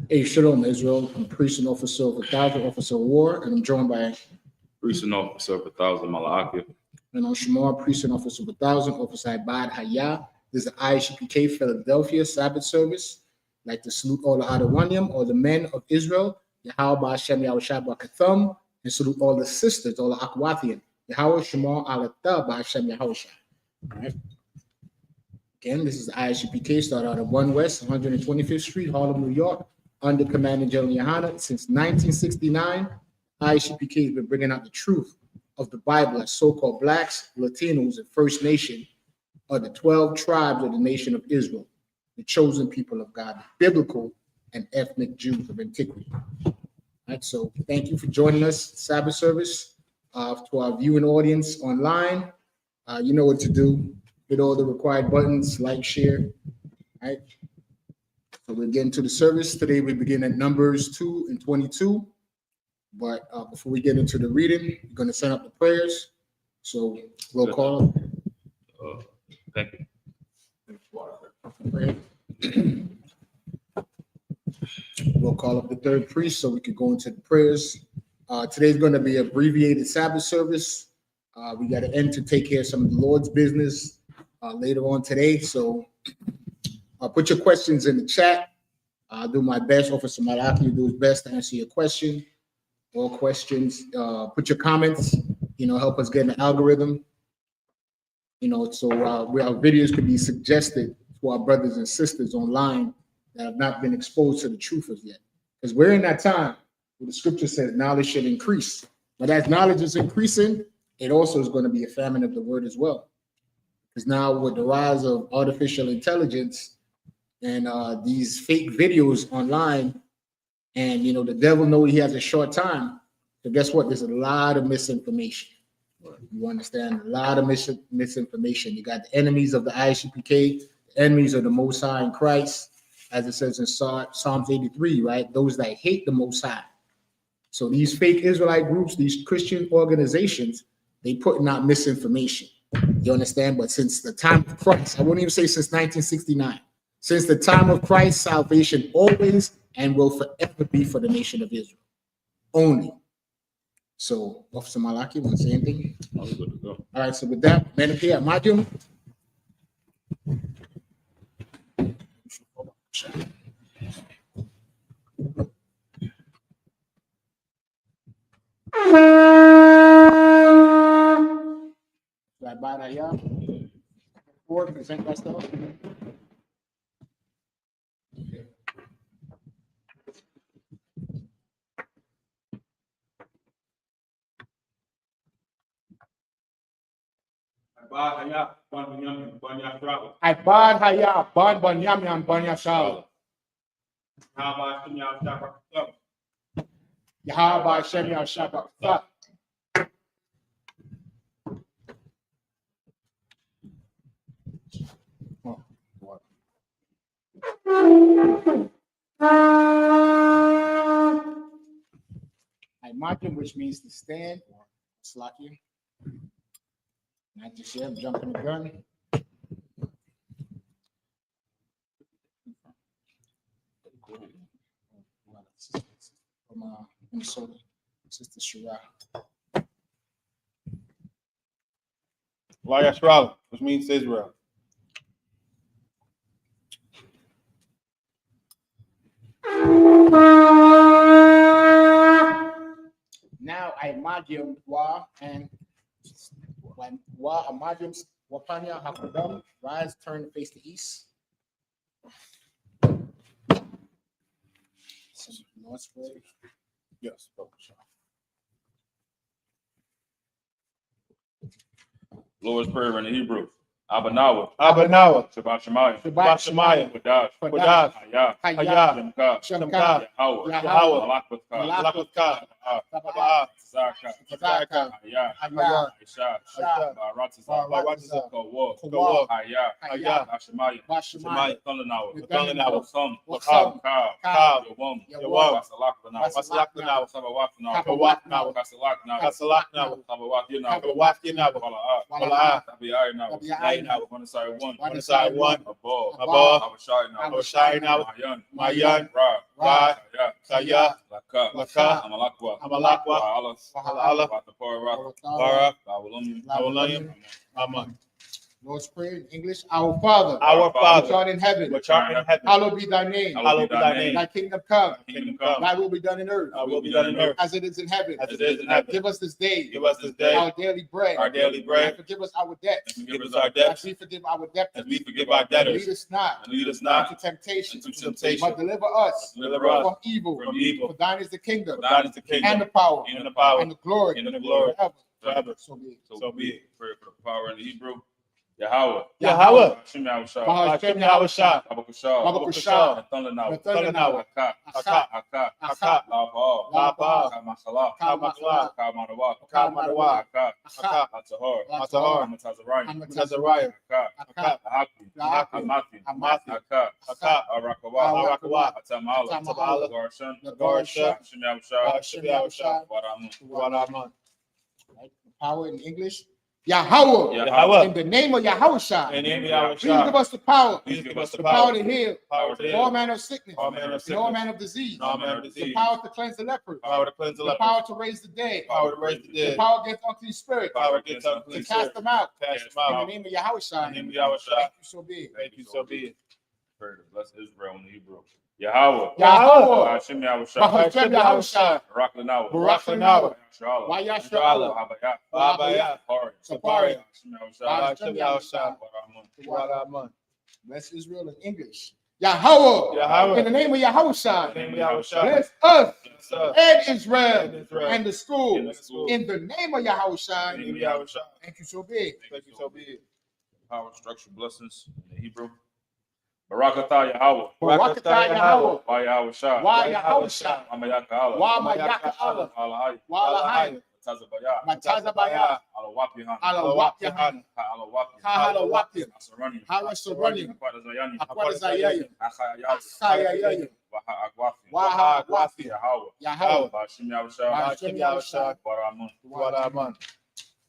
Hey, Shalom, Israel. I'm priest and officer of 1,000, officer of war, and I'm joined by priest and officer of 1,000, Malaki. And I'm Shamar, priest and officer of 1,000, officer Ibad Hayah. This is the I.S.U.P.K Philadelphia Sabbath service. I'd like to salute all the Adawanyam, all the men of Israel, Yahweh Hashem Yahushua Bakatham, and salute all the sisters, all the Akwathian, Yahweh Shamar Alata Hashem Yahushua. All right. Again, this is I.S.U.P.K, started out of 1 West, 125th Street, Harlem, New York, under Commanding General YAHANNA. Since 1969, I.S.U.P.K has been bringing out the truth of the Bible as so-called Blacks, Latinos, and First Nation are the 12 tribes of the nation of Israel, the chosen people of God, the biblical and ethnic Jews of antiquity. All right, so thank you for joining us, Sabbath service. To our viewing audience online, you know what to do. Hit all the required buttons, like, share. All right. So we're getting to the service. Today we begin at Numbers 2 and 22. But before we get into the reading, we're going to send up the prayers. So we'll call. Thank you. We'll call up the third priest so we can go into the prayers. Today's going to be an abbreviated Sabbath service. We got to end to take care of some of the Lord's business later on today. So put your questions in the chat. I'll do my best. Officer Malaki will do his best to answer your question. All questions. Put your comments. Help us get an algorithm. So our videos could be suggested to our brothers and sisters online that have not been exposed to the truth as yet. Because we're in that time where the scripture says knowledge should increase. But as knowledge is increasing, it also is going to be a famine of the word as well. Because now with the rise of artificial intelligence and these fake videos online, and the devil knows he has a short time. So guess what? There's a lot of misinformation. You understand? A lot of misinformation. You got the enemies of the I.S.U.P.K, the enemies of the Most High in Christ, as it says in Psalms 83, right? Those that hate the Most High. So these fake Israelite groups, these Christian organizations, they putting out misinformation. You understand? But since the time of Christ, I wouldn't even say since 1969, since the time of Christ, salvation always and will forever be for the nation of Israel only. So, Officer Malaki, want to say anything? All good to go. All right, so with that, men here at Majum. Present that stuff. Ibad Hayah, Ban Banyam, Banya Shala. Yahweh Hashem Yahushua Bakatham. Imagine, which means to stand or slacky. Not just yet, I'm jumping the gun. From Minnesota, Sister Shira. YAHANNA, which means Israel. Now I imagine Wa and Wa Imagine Wapanya Hakadam, rise, turn, face the east. Yes. Lord's Prayer in the Hebrew. Abanawa. Shabbat Shemayim. Shabbat Shemayim. Kodash. Hayah. Shemka. Shemka. Yahweh. Yahweh. Malak. Sabbath, Zaka, Zaka, Aya, Aya, Isha, Sha, Baratiza, Baratiza, Kawa, Kawa, Aya, Aya, Bashemaya, Bashemaya, Thundernawa, Thundernawa, Wakam, Wakam, Cow, Cow, Yawam, Yawam, Wasalaknawa, Wasalaknawa, Sabawaknawa, Kabawaknawa, Kasalaknawa, Kasalaknawa, Sabawakinawa, Kabawakinawa, Wala'a, Wala'a, Tabi'aynawa, Tabi'aynawa, One side one, One side one, Above, Above, Abashaynawa, Abashaynawa, Mayan, Mayan, Ra, Ra, Saya, Saya, Laka, Laka, Amalakwa, Amalakwa, Wa'alas, Wa'ala, Watapara, Wa'ala, Bawalum, Bawalum. Amen. Lord's Prayer in English. Our Father, Our which Father, art in heaven, which art in heaven, hallowed be thy name. hallowed be thy name. Thy kingdom come. Kingdom come, Thy will be done in earth Thy will be done in earth as it is in heaven. as it is in heaven. Give us this day Give us this day our daily bread. our daily And bread. forgive us our debts Forgive us our as debts we forgive our debtors. as we forgive our debtors. Lead us not And lead us into not temptation, into temptation, but deliver us deliver us from evil. from evil. For thine is the kingdom For thine is the and kingdom the power and the power and the glory and the glory forever. forever. So be it. So be it. Prayer for the power in the Hebrew. Yahweh. Yahweh. Hashem Yahushua. Bahashem Yahushua. Abakushah. Babakushah, Thundernawa. Nathanawa, Aka. Aka, Aka. Aka, Laba. Laba, Kamakala. Kamakala, Kamanawa. Kamanawa, Aka. Aka, Atahar. Atahar, Amatazariah. Amatazariah, Aka. Aka, Ahaki. Lahaki, Hamathi. Hamathi, Aka. Aka, Arakawa. Arakawa, Atamala. Atamala, Garshan. Garshan, Hashem Yahushua. Bahashem Yahushua. Waramu. Right? Power in English. Yahweh. Yahweh. In the name of Yahushua. In the name of Please give Yahushua. us the power. Please give us The the power power. to heal. Power to All heal. manner of sickness. All manner of And all sickness. manner of disease. All manner of The disease. power to cleanse the leper. Power to cleanse the The leper. power to raise the dead. Power to raise the The dead. power against unclean spirits. Power against To unclean cast spirits. them out. Cast them In the out. name of Yahushua. In the name of Yahushua. Thank you, so be it. Thank you, so be it. Prayer to bless Israel in the Hebrew. Yahweh. Yahweh. Hashem Yahushua. Bahashem Yahushua. Barakhlanawa. Barakhlanawa. Shalom. Wayashua. Wahabaya. Wahabaya. Sapari. Sapari. Hashem Yahushua. Bahashem Yahushua. Waramu. Waramu. Bless Israel in English. Yahweh. Yahweh. In the name of Yahushua. In the name of Yahushua. Bless us Bless us. and Israel And Israel. and the school. And the school. In the name of Yahushua. In the name of Yahushua. Thank you, so big. Thank you, so be it. Power, structure, blessings in the Hebrew. Barakatah Yahweh. Barakatah Yahweh. Why Yahweh Shah. Why Yahushua? Amayaka Allah. Why Mayaka Allah? Alahai. Walahai. Tazabaya. Matazabaya. Alawapihan. Alawapihan. Alawapihan. Halawapihan. Asarani. Harasarani. Aquadazayani. Aquadazayaya. Achayayas. Chayayaya. Waha Agwafi. Waha Agwafi. Yahweh. Yahweh. Bashim Yahushua. Bahashem Yahushua. Waramun. Waramu.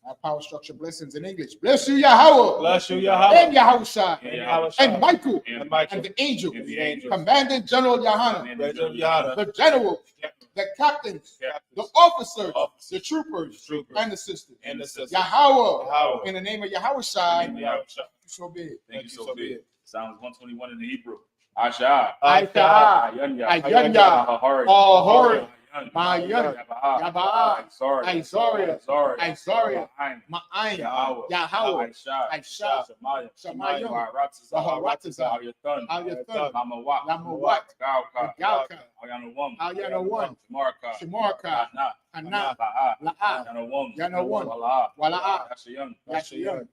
Our power structure blessings in English. Bless you, Yahweh. Bless you, Yahweh. And Yahushua. And Yahushua. And Michael. And Michael. And the angel. And the angel. Commanding General YAHANNA. Greater Yahanna. The generals. The captains. The officers. The troopers. And the sisters. And the sisters. Yahweh. Yahweh. In the name of In the Yahushua. name of Yahushua. So be it. Thank you so be it. Psalms 121 in the Hebrew. Asha. Aisha. Ayanya. Ayanya. Ahari. Ahari. Mayan. Yabaha. Yabaha. Isaiah. Isaiah. Ma'ayin. Yahweh. Yahweh. Aisha. Aisha. Shemaiah. Shemaiah. Maharatza. Maharatza. Al-Yathan. Al-Yathan. Lamawat. Lamawat. Gauka. Gauka. Al-Yanawam. Al-Yanawam. Shamarka. Shamarka. Hana. Hana. La'a. La'a. Yanawam. Yanawam. Wala'a. Wala'a. Yashayan. Yashayan.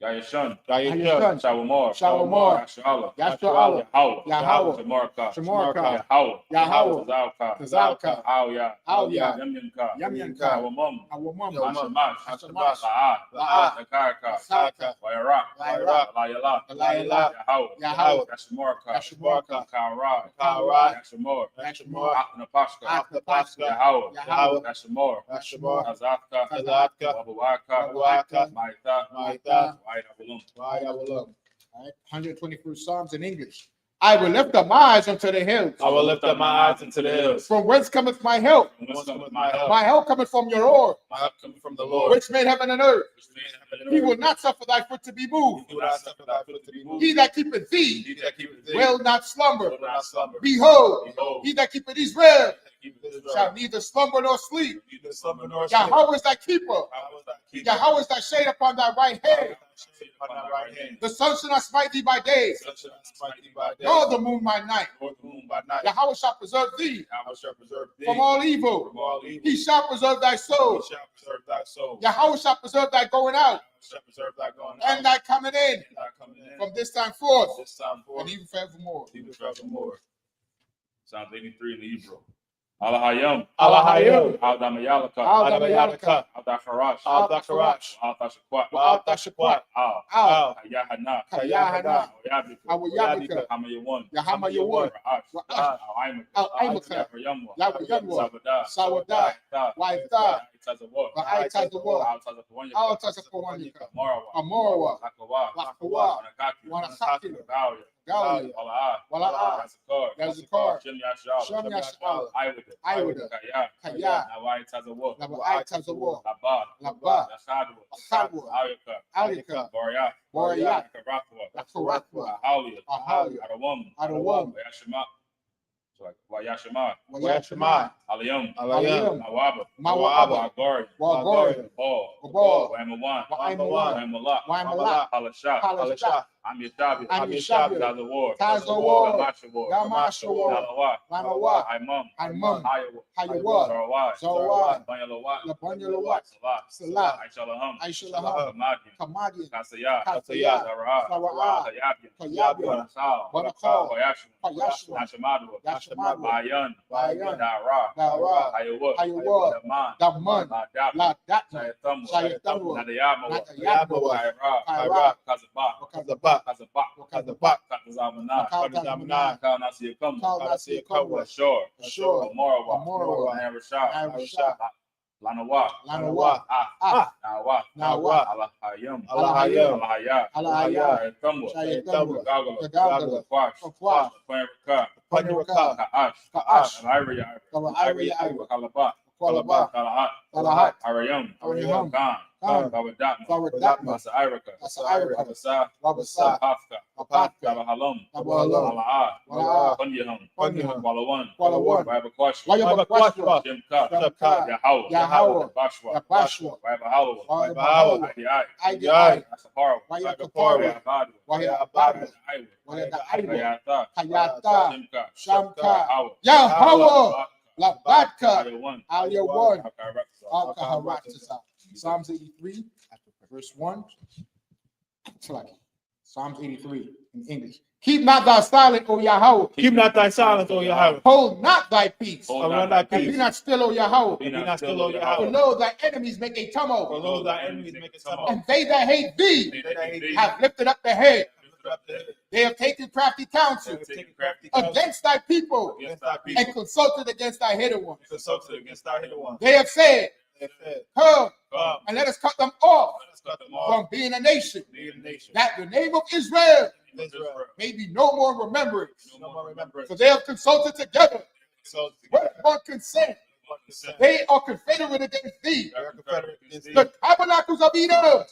Yayashan. Yashan. Shawamar. Shawamar. Yashala. Yashala. Yahweh. Yahweh. Shamarka. Shamarka. Yahweh. Yahweh. Tazalka. Tazalka. Awya. Awya. Yamyanka. Yamyanka. Awamam. Awamam. Hashamash. Hashamash. La'a. La'a. Nakarka. Saka. Wairak. Wairak. Layala. Layala. Yahweh. Yahweh. Yashamarka. Yashamarka. Kara. Kara. Yashamor. Yashamor. Aknapashka. Aknapashka. Yahweh. Yahweh. Yashamor. Yashamor. Tazatka. Tazatka. Wabawaka. Wabawaka. Maita. Maita. Waidabulum. Why I will look. All right. 121st Psalms in English. I will lift up my eyes unto the hills. I will lift up my eyes into the hills. From whence cometh my help? From whence cometh my help? My help cometh from your Lord, My help cometh from the Lord. which made heaven and earth. Which made heaven and He earth. will not suffer thy foot to be moved. He will not suffer thy foot to be moved. He that keepeth thee He that keepeth thee will not slumber. will not slumber. Behold, Behold, he that keepeth Israel he that keepeth Israel shall neither slumber nor sleep. neither slumber nor sleep. Yahweh is thy keeper. Yahweh is thy keeper. Yahweh is thy shade upon thy right hand. Upon thy right hand. The sun shall not smite thee by day, Sun shall not smite thee by day, nor the moon by night. nor the moon by night. Yahweh shall preserve thee Yahweh shall preserve thee from all evil. from all evil. He shall preserve thy He soul. shall preserve thy soul. Yahweh shall preserve thy going out Yahweh shall preserve thy going out and thy coming in and thy coming in from this time forth this time forth and even forevermore. even forevermore. Psalms 83 in the Hebrew. Alahayim, Alahayim, Aldamayalaka, Adamayalaka, Aldakarash, Aldakarash, Altashakwat, Altashakwat, Al, Al, Yahanna, Kayahana, Yabika, Hamayawan, Yahamayawon, Ra'ash, Al-Aimaka, Yavrayamwa, Savada, Waitha, Itazawar, Altazapawanyika, Marawa, Amorawa, Lakawa, Lakawa, Wanakaki, Wanasaki, Galia, Galia, Wala'a, Yazakar, Shem Yashal, Shem Yashal, Iwada, Kaya, Nawai Tazawar, Itazawar, Labad, Labad, Nashadwa, Achadwa, Alika, Alika, Boria, Boria, Karakwa, Lakarakwa, Ahalia, Ahalia, Adawam, Adawam, Wayashima, Wayashima, Aliyam, Alayam, Mawaba, Mawaba, Wagari, Wagari, Ball, Gabal, Wamawan, Waimawan, Wamala, Waimala, Halasha, Halasha, Amishabi, Amishabi, Tazawar, Tazawar, Gamashawar, Gamashawar, Nalawa, Lamawa, Imam, Imam, Hayawa, Hayawa, Zarawai, Zawai, Banyalawat, Labanyalawat, Salah, Salah, Aishalaham, Aishalaham, Kamadian, Kamadian, Kasayah, Kasaya, Zara, Saraa, Kayabian, Kayabian, Wanasal, Wanakal, Koyashim, Payashwa, Nashamadwa, Yashamadwa, Bayan, Bayan, Dara, Dara, Hayawa, Hayawa, Daman, Daman, Ladap, La Datma, Shayatamwa, Shayatamwa, Nadayamawa, Natayamawa, Kaira, Kaira, Kazabak, Kazabak, Kazabak, Kazamana, Kaltamana, Kalnasiyakam, Kalnasiyakam, Ashore, Ashore, Amorawa, Amorawa, Narashah, Narashah, Lanawa, Lanawa, Nawa, Nawa, Alahayam, Alahayam, Alahaya, Alahaya, Shayatamwa, Shayatamwa, Gagala, Gagala, Kwash, Kwash, Panraka, Panraka, Kaash, Kaash, Iriya, Iriya, Kalaba, Kalaba, Kalahat, Talahat, Arayam, Arayam, Khan, Khan, Bawadatma, Bawadatma, Masa Iraka, Asa Iraka, Babasa, Babasa, Hafka, Apatka, Tabahalam, Tabahalam, Mala'a, Mala'a, Punyaham, Punyaham, Walawan, Qualawan, Wabakwashwa, Wayabakwashwa, Jimka, Shamka, Yahawa, Yahawa, Bashwa, Yabashwa, Wabahalawa, Wayabahawa, IDI, IDI, Asapara, Wayakapara, Wayabadu, Wayabadu, Iwa, Wayadaiwa, Kayata, Kayata, Jimka, Shamka, Yahawa, Yahawa, Labadka, Ayawan, Aliyawan, Akaraksa, Al-Kaharatasa. Psalms 83, verse 1. Psalms 83 in English. Keep not thy silent, O Yahweh. Keep not thy silence, O Yahweh. Hold not thy peace. Hold Hold not not thy thy And be peace. not still, O Yahweh. Be Be not still, O For Yahweh. lo, thy enemies make a For tumult. lo, thy enemies make a tumult. And they that hate thee They that hate thee have lifted up the head. lifted up their head. They have taken crafty counsel They have taken crafty counsel against thy people against thy people. and consulted against thy hidden ones. Consulted against thy hidden ones. They have said, They said, come come, and let us cut them off let us cut them off from being a nation, from being a nation. that the name of Israel Israel may be no more remembrance. no more remembrance. For they have consulted together Consulted with together. one consent. One consent. They are confederate against thee. They are confederate against thee. The tabernacles of Edom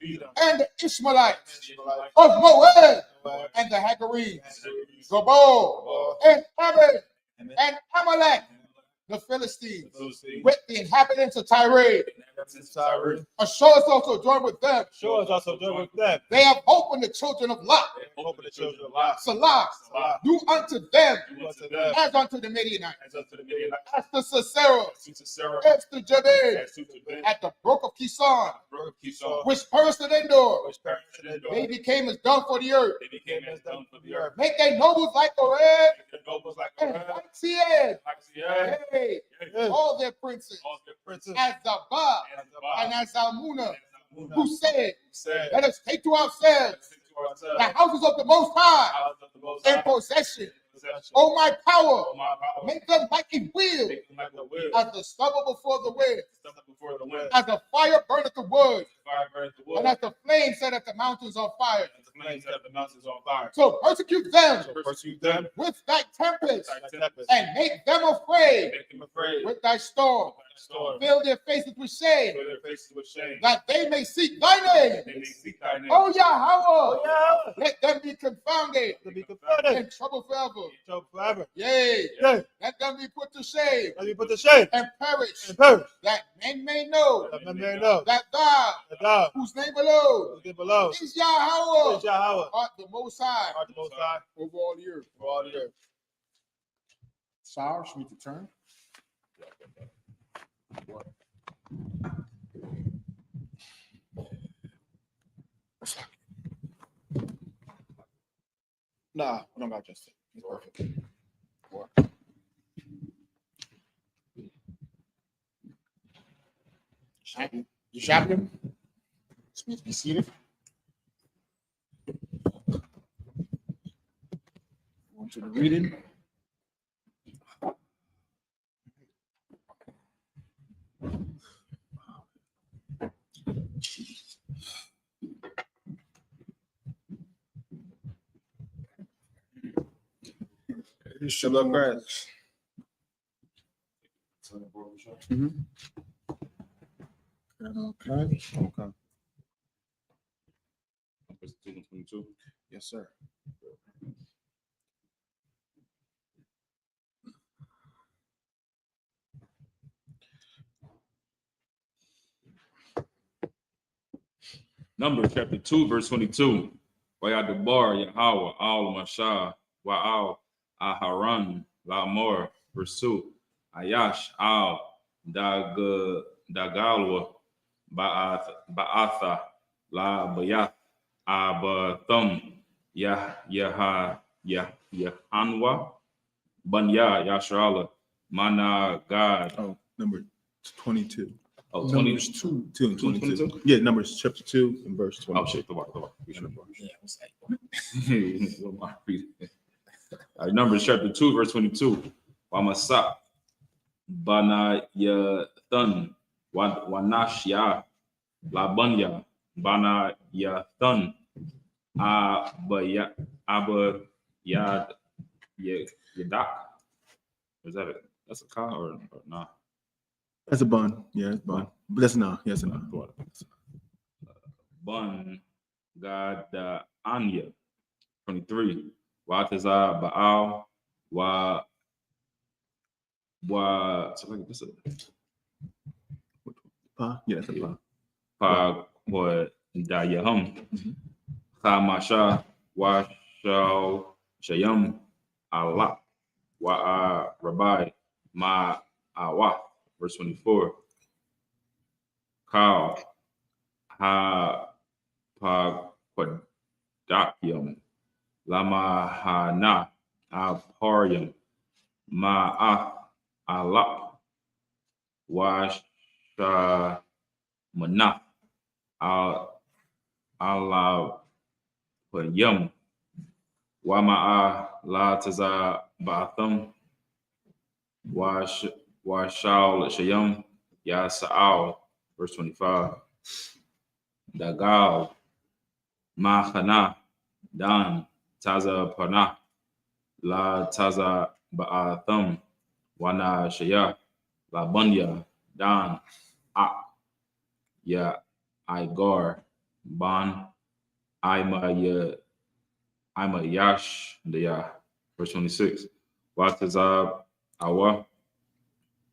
Edom, and the Ishmaelites Ishmaelites, of Moab Moab, and the Hagarenes, and Gabal and Ammon and and Amalek, the Philistines, Philistines, with the inhabitants of Tyre. Tyre. Ashore is also joined with them. Sure is also joined with them. They have hope in the children of Lot. Open the children of Lot. Salah, Salah. do unto them Do unto them as unto the Midianites, as unto the Midianites. as to Sisera, To Sarah, as to Jabin, as to Ben, at the brook of Kison, broke of Kishon, which perished in Endor. which perished in Endor. They became as dung for the earth. They became as dung for the earth. Make their nobles like the red Their nobles like and a ram, like Seed. like the Hey, all their princes, all the princes, as Zabah and and as Zalmunna, Zalmunna, who said, said, let us take to ourselves to ourselves, the houses of the Most High house of the Most in High, possession. possession. O my power, O my power, make them like a wheel, make them like a wheel, as the stubble before the wind, stuff before the wind, as the fire burneth the wood, fire burns the wood, and as the flame set the mountains on fire. and the flames set the mountains on fire. So persecute them So pursue them with thy tempest, like tempest, and make them afraid make them afraid with thy storm. by the storm, Fill their faces with shame, fill their faces with shame, that they may seek thy name. they may seek thy name. O Yahweh, yeah, let them be confounded to be confounded, and trouble forever. trouble forever. Yea, Yea, let them be put to shame let me put to shame and perish, and perish, that men may know that men may know that thou, that thou, whose name alone who is below, is Yahweh, is Yahweh, art the Most High art the Most High over all the earth. for all the earth. Sorry, should we return? Nah, we don't got Justin. He's perfect. You shopping? Please be seated. On to the reading. Shabbat Christ. Okay. Okay. Verse 2 and 22. Yes, sir. Numbers chapter 2, verse 22. Wayadabar Yahweh al Mashah Wa'al Aharon Lamor. Verse 2. Ayash al Dagalwa Ba'atha La Bayath Abathum Yahanwa Banya Yashrala Mana God. Oh, number 22. Oh, Numbers 20. 2 and 22. 22? Yeah, Numbers chapter 2 and verse 22. Oh, shit. The water. Yeah, what's that? Numbers chapter 2, verse 22. Wamasa Bana Yathan Wanashya Labanya Bana Yathan Abaya Abba Yad Yadak. Is that it? That's a car or nah? That's a bun. Yeah, it's bun. But that's not. Yes, and no. Bun God Anya 23. Wataza Baal Wa so like this Yeah, that's a bun. Pa what Dayahum Kamasha Wa Shal Shayam Allah Wa Rabbi Ma Awa. Verse 24. Kal Ha Pa Quadakyum Lama Hana Aparium Ma'ath Alap Washa Manaf Allah Payum Wama'a La Taza Batham Washal Shayam Yasa'al. Verse 25. Dagal Mahana Dan Taza Pana La Taza Ba'atham Wana Shaya La Bunya Dan Ak Ya Igar Ban Ima Yash Daya. Verse 26. Watazab Awa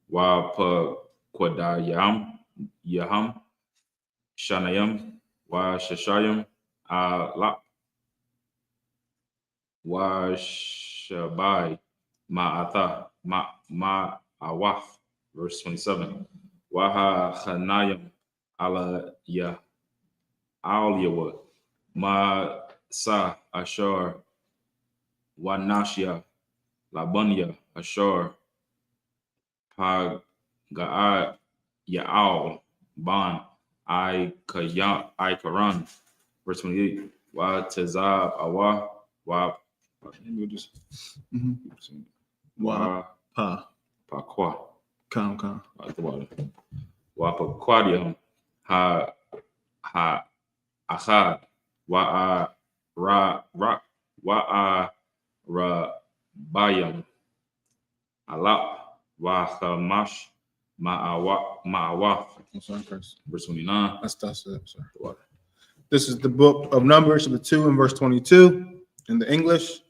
Wa Pa Quadayam Yaham Shanayam Wa Shashayam Lap Wa Shabai Ma'atha Ma Awaf. Verse 27. Waha Hanayam Ala Ya Al Yawa Ma Sa Ashar Wanashya Labunya Ashar Pa Ga'a Ya'al Ban I Karan. Verse 28. Wa Tazab Awa Wa we'll just Wa Pa Pakwa. Kam. Wa Pakwadium Ha Achad Wa Ra Wa Ra Bayam Alap Wa Hamash Ma'awaf. Verse 29. That's it, sir. This is the book of Numbers, chapter 2 and verse 22 in the English.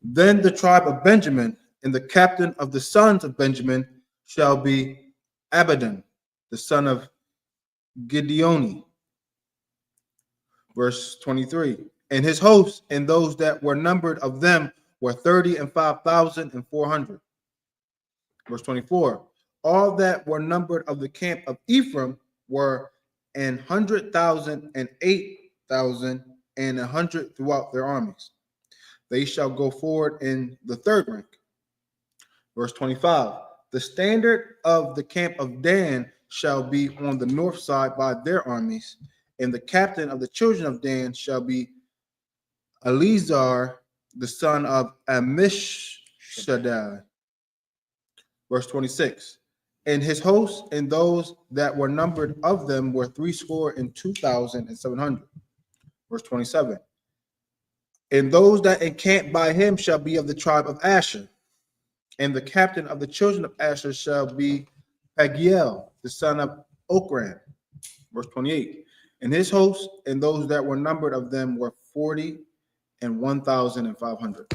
Then the tribe of Benjamin and the captain of the sons of Benjamin shall be Abidan, the son of Gideoni. Verse 23. And his hosts and those that were numbered of them were 35,400. Verse 24. All that were numbered of the camp of Ephraim were 100,000 and 8,000 and 100 throughout their armies. They shall go forward in the third rank. Verse 25. The standard of the camp of Dan shall be on the north side by their armies, and the captain of the children of Dan shall be Eleazar, the son of Ammishaddai. Verse 26. And his hosts and those that were numbered of them were 62,700. Verse 27. And those that encamp by him shall be of the tribe of Asher. And the captain of the children of Asher shall be Pagiel, the son of Okran. Verse 28. And his hosts and those that were numbered of them were 41,500.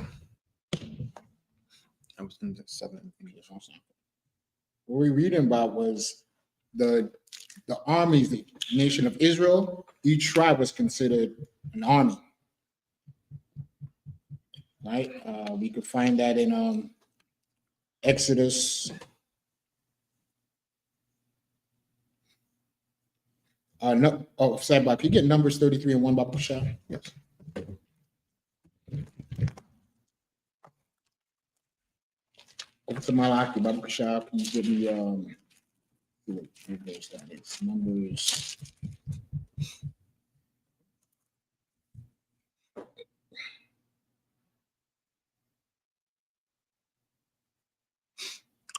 I was in the 7. What we're reading about was the armies, the nation of Israel. Each tribe was considered an army. Right? We could find that in Exodus. No, oh, Sabbath. Can you get Numbers 33 and 1 by Pusha? Yes. Over to Malachi, Bible Pusha. Can you give me what verse that is? Numbers.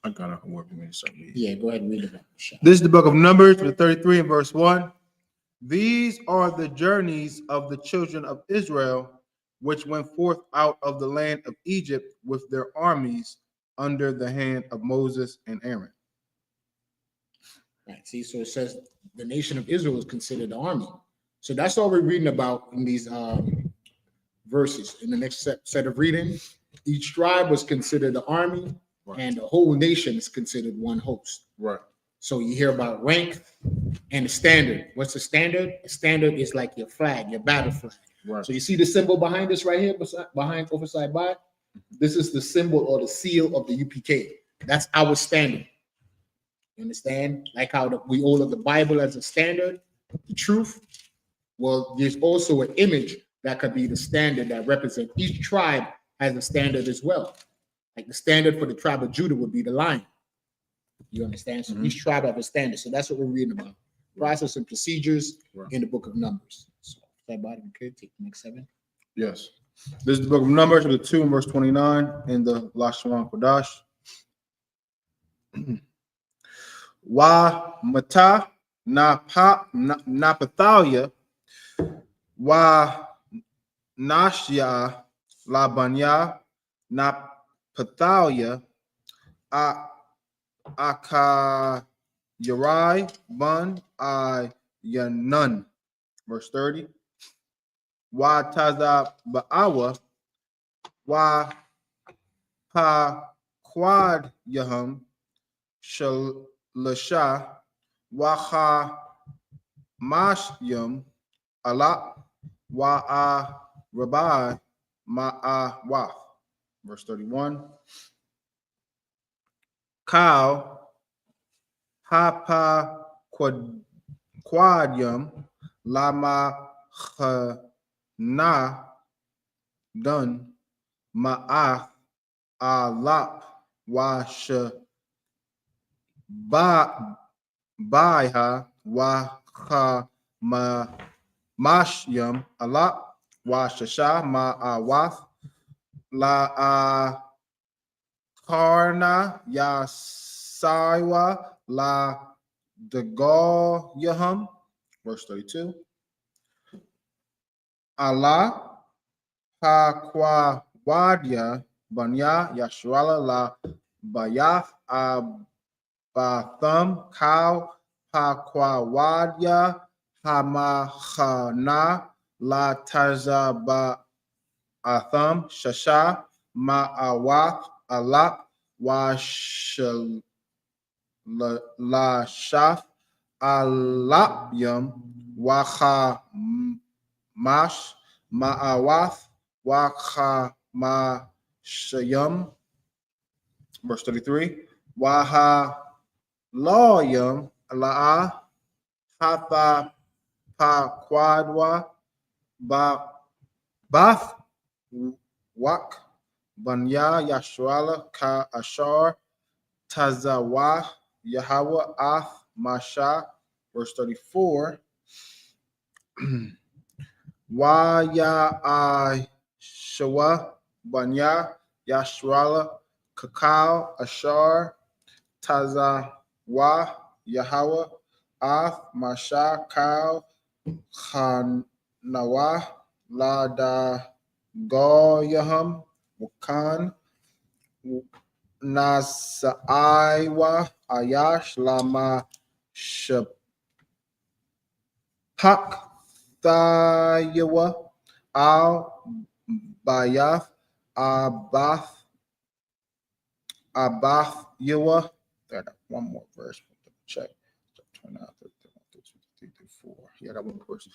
I got a word for me to start reading. Yeah, go ahead and read it. Pusha. This is the book of Numbers, chapter 33 and verse 1. These are the journeys of the children of Israel, which went forth out of the land of Egypt with their armies under the hand of Moses and Aaron. Right. See, so it says the nation of Israel is considered the army. So that's all we're reading about in these verses. In the next set of reading, each tribe was considered the army, Right. and the whole nation is considered one host. Right. So you hear about rank and the standard. What's the standard? The standard is like your flag, your battle flag. Right. So you see the symbol behind us right here, behind overside by. This is the symbol or the seal of the UPK. That's our standard. You understand? Like how we all of the Bible as a standard, the truth. Well, there's also an image that could be the standard that represents each tribe has a standard as well. Like the standard for the tribe of Judah would be the lion. You understand? So each tribe has a standard. So that's what we're reading about. Process and procedures in the book of Numbers. So that body could take the next 7. Yes. This is the book of Numbers, chapter 2 and verse 29 in the Lashon Kodash. Wa mata na pathalia wa nashya labanya na pathalia aka yarai ban I yanun. Verse 30. Wa taza ba'awa wa pa quad yaham shalasha wa ha mashyam ala wa a rabbi ma'a wa. Verse 31. Cow ha pa quadyum lama na dun ma'ath alap wa baiha wa ma mashyam alap wa shasha ma'awath la karna ya saiwa la degal yaham. Verse 32. Allah ha kwa wadia banya yashwala la bayath abatham cow ha kwa wadia hamachana la tarza ba atham shasha ma'awath alap wa la shaf alapyam wacha mash ma'awath wacha ma shayam. Verse 33. Waha loyam la'a hatha pa quadwa ba bath wak banya yashwala ka ashar tazawah Yahweh ath Masha, verse 34. YAHANNA, Banya, Yashrala, Kakao, Ashar, Tazawa, Yahweh, Af, Masha, Kal, Hanawa, Lada, Goyaham, Wakan, Nasaiwa, Ayash, Lama, Shapak, Thayawa, Al, Bayath, Abath, Yawa. One more verse. Check. 29, 31, 32, 34. Yeah, I got one more verse.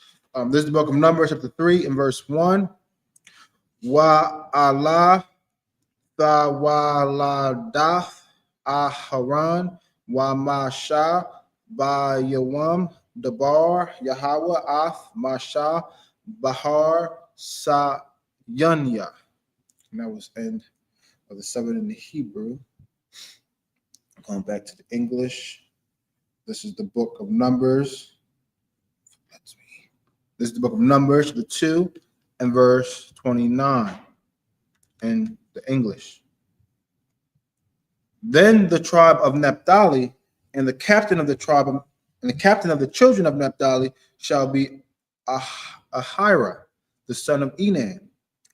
This is the book of Numbers, chapter 3, and verse 1. Wa Allah Thawaladath Aharan Wa Masha Ba Yawam Dabar Yahweh Ath Masha Bahar Sayanya. And that was end of the 7 in the Hebrew. Going back to the English. This is the book of Numbers. This is the book of Numbers, the 2 and verse 29 in the English. Then the tribe of Naphtali and the captain of the children of Naphtali shall be Ahira, the son of Enan,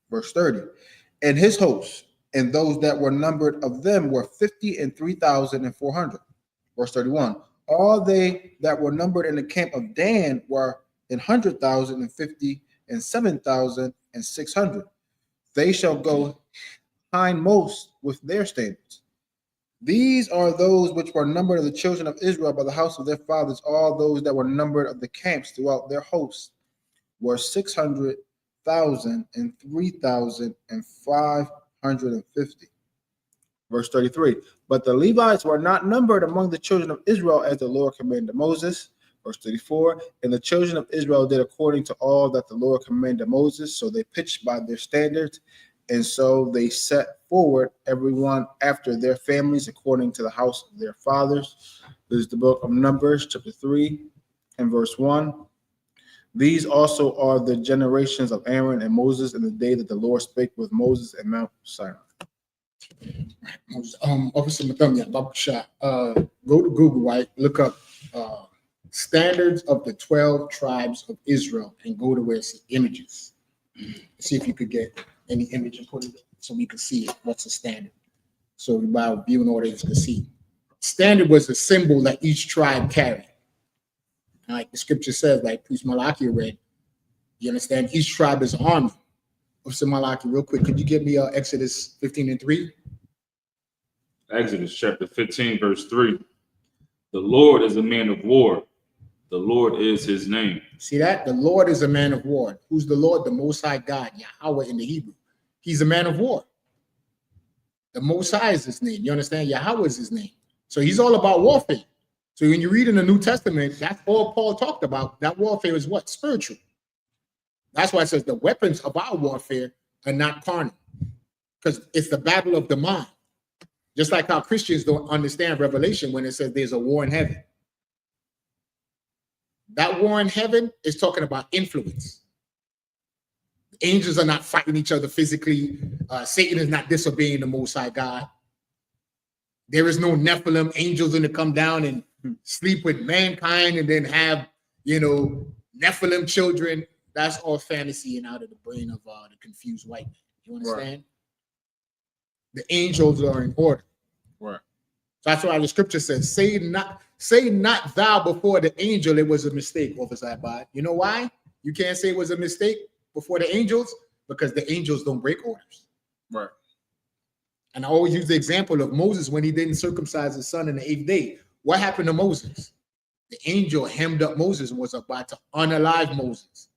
verse 30, and his hosts, and those that were numbered of them were 53,400. Verse 31. All they that were numbered in the camp of Dan were 100,000 and 57,600. They shall go hindmost with their standards. These are those which were numbered of the children of Israel by the house of their fathers. All those that were numbered of the camps throughout their hosts were 600,000 and 3,550. Verse 33. But the Levites were not numbered among the children of Israel as the Lord commanded Moses. Verse 34. And the children of Israel did according to all that the Lord commanded Moses. So they pitched by their standards. And so they set forward everyone after their families according to the house of their fathers. This is the book of Numbers, chapter 3 and verse 1. These also are the generations of Aaron and Moses in the day that the Lord spake with Moses at Mount Sinai. Officer Mathumya, Babusha, go to Google, right? Look up standards of the 12 tribes of Israel and go to where it's images. See if you could get any image and put it so we could see it. What's the standard? So by viewing audience could see. Standard was a symbol that each tribe carried. And like the scripture says, like Priest Malachi read, you understand? Each tribe is an army. Officer Malachi, real quick, could you give me Exodus 15 and 3? Exodus chapter 15, verse 3. The Lord is a man of war. The Lord is his name. See that? The Lord is a man of war. Who's the Lord? The Most High God, Yahweh in the Hebrew. He's a man of war. The Most High is his name. You understand? Yahweh is his name. So he's all about warfare. So when you read in the New Testament, that's all Paul talked about. That warfare is what? Spiritual. That's why it says the weapons of our warfare are not carnal. Because it's the battle of the mind. Just like how Christians don't understand Revelation when it says there's a war in heaven. That war in heaven is talking about influence. Angels are not fighting each other physically. Satan is not disobeying the Most High God. There is no Nephilim, angels going to come down and sleep with mankind and then have, Nephilim children. That's all fantasy and out of the brain of the confused white man. You understand? Right. The angels are in order. Right. So that's why the scripture says, say not thou before the angel it was a mistake, Officer Abad. You know why? You can't say it was a mistake before the angels? Because the angels don't break orders. Right. And I always use the example of Moses when he didn't circumcise his son in the 8th day. What happened to Moses? The angel hemmed up Moses and was about to unalive Moses.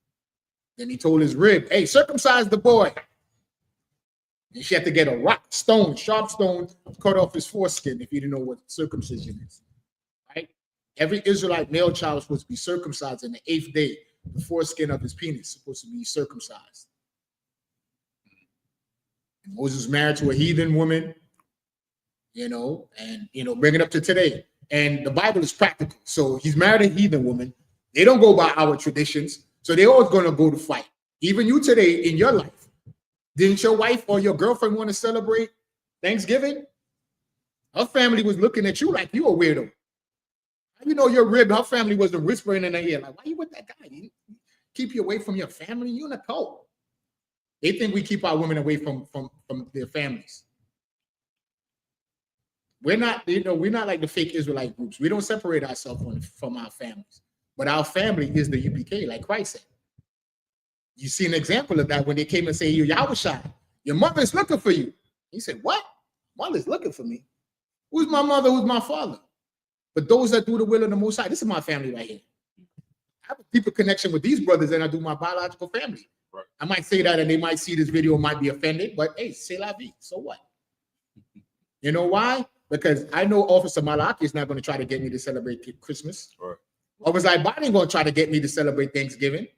Then he told his rib, hey, circumcise the boy. And she had to get a rock, stone, sharp stone, cut off his foreskin if you didn't know what circumcision is. Right? Every Israelite male child was supposed to be circumcised in the 8th day. The foreskin of his penis is supposed to be circumcised. Moses was married to a heathen woman, and bring it up to today. And the Bible is practical. So he's married a heathen woman. They don't go by our traditions. So they're always going to go to fight. Even you today in your life, didn't your wife or your girlfriend want to celebrate Thanksgiving? Her family was looking at you like you a weirdo. You know, your rib, her family wasn't whispering in her ear, like, why you with that guy? You keep you away from your family. You in a cult. They think we keep our women away from their families. We're not, we're not like the fake Israelite groups. We don't separate ourselves from our families. But our family is the UPK, like Christ said. You see an example of that when they came and say, Yahushua, your mother is looking for you. He said, what? Mother's looking for me? Who's my mother? Who's my father? But those that do the will of the Most High, this is my family right here. I have a deeper connection with these brothers than I do my biological family. Right. I might say that and they might see this video, might be offended, but hey, c'est la vie. So what? You know why? Because I know Officer Malaki is not going to try to get me to celebrate Christmas. Right. Officer I.S.U.P.K ain't going to try to get me to celebrate Thanksgiving.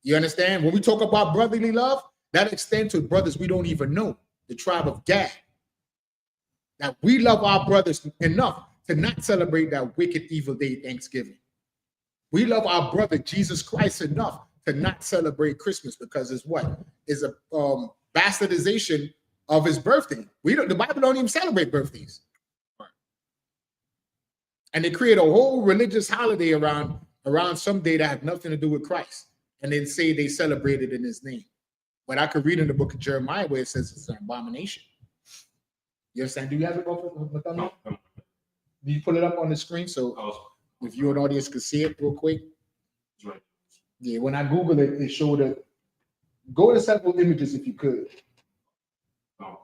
You understand? When we talk about brotherly love, that extends to brothers we don't even know, the tribe of Gad. That we love our brothers enough to not celebrate that wicked, evil day, Thanksgiving. We love our brother, Jesus Christ, enough to not celebrate Christmas because it's what? It's a bastardization of his birthday. The Bible don't even celebrate birthdays. And they create a whole religious holiday around some day that have nothing to do with Christ. And then say they celebrated in his name. But I could read in the book of Jeremiah where it says it's an abomination. You understand? Do you have it up? No. Do you pull it up on the screen so if you an audience could see it real quick? Right. Yeah, when I Google it, it showed it. Go to several images if you could. Oh.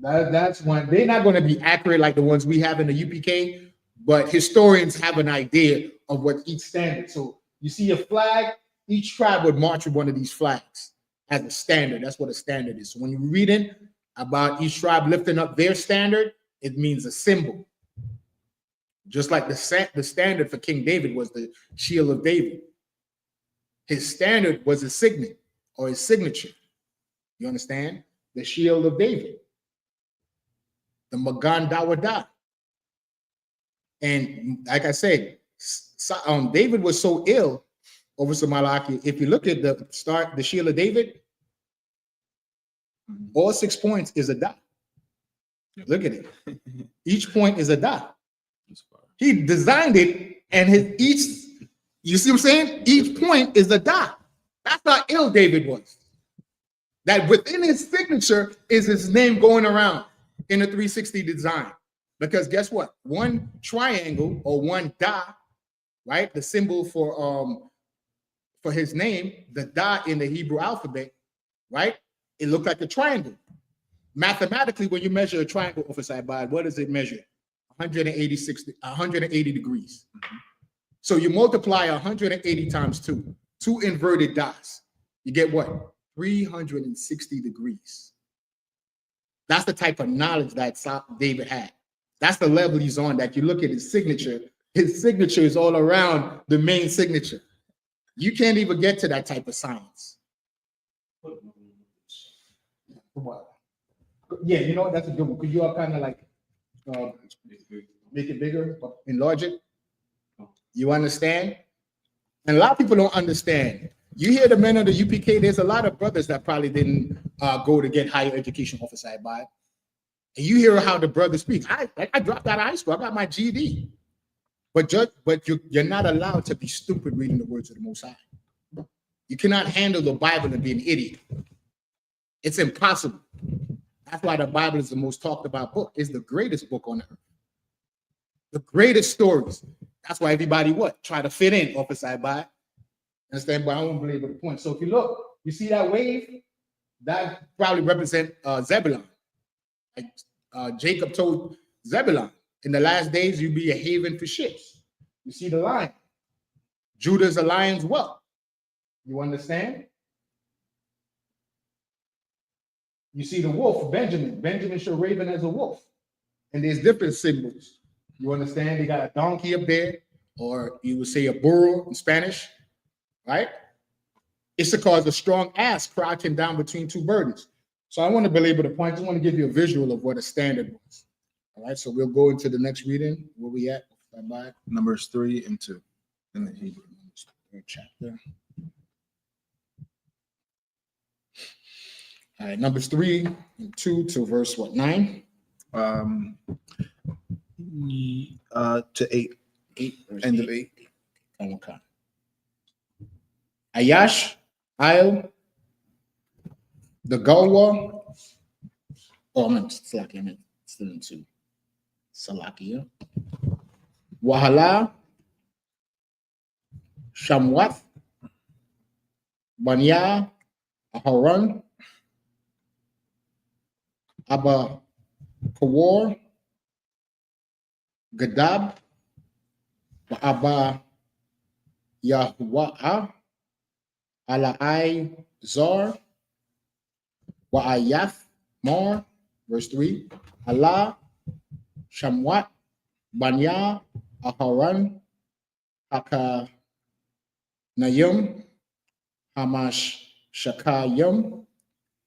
That's one. They're not going to be accurate like the ones we have in the UPK, but historians have an idea of what each standard. So you see a flag, each tribe would march with one of these flags as a standard. That's what a standard is. So when you're reading about each tribe lifting up their standard, it means a symbol. Just like the standard for King David was the shield of David. His standard was his signet or his signature. You understand? The shield of David. The Magan Dawadah. And like I said, David was so ill over Samalaki. If you look at the shield of David, all 6 points is a dot. Look at it. Each point is a dot. He designed it, and you see what I'm saying? Each point is a dot. That's how ill David was. That within his signature is his name going around in a 360 design. Because guess what? One triangle or one dot, right? The symbol for his name, the dot in the Hebrew alphabet, right? It looked like a triangle. Mathematically, when you measure a triangle off a side by, what does it measure? 180 degrees. Mm-hmm. So you multiply 180 times 2 inverted dots. You get what? 360 degrees. That's the type of knowledge that David had. That's the level he's on, that you look at his signature. His signature is all around the main signature. You can't even get to that type of science. Yeah, you know, that's a good one. Could you all kind of like make it bigger, enlarge it? You understand? And a lot of people don't understand. You hear the men of the UPK, there's a lot of brothers that probably didn't go to get higher education off the side by it. And you hear how the brothers speak. I dropped out of high school. I got my GED. But you're not allowed to be stupid reading the words of the Most High. You cannot handle the Bible and be an idiot. It's impossible. That's why the Bible is the most talked about book. It's the greatest book on earth. The greatest stories. That's why everybody try to fit in off the side by. Understand? But I won't belabor the point. So if you look, you see that wave? That probably represents Zebulun. Like Jacob told Zebulun, in the last days, you'll be a haven for ships. You see the lion. Judah's a lion's whelp. You understand? You see the wolf, Benjamin. Benjamin shall raven as a wolf. And there's different symbols. You understand? They got a donkey up there, or you would say a burro in Spanish, right? Issachar is a strong ass crouching down between two burdens. So I want to belabor the point. I just want to give you a visual of what a standard was. All right, so we'll go into the next reading. Where we at? Bye-bye. Numbers 3 and 2 in the Hebrew. Third chapter. All right, Numbers 3 and 2 to verse what, 9? To 8. 8. Verse End 8. of 8. Okay. Ayash, Isle, the Galwa. Oh, I meant Salakia. I meant still in 2. Salakia. Wahala, Shamwath, Banya, Aharon, Abba Kawar, Gadab, Abba Yahuwah, Alai Zar, Wa'ayath Mar, verse 3, Allah, Shamwat, Banya, Aharon, Haka Nayum, Hamash Shakayum,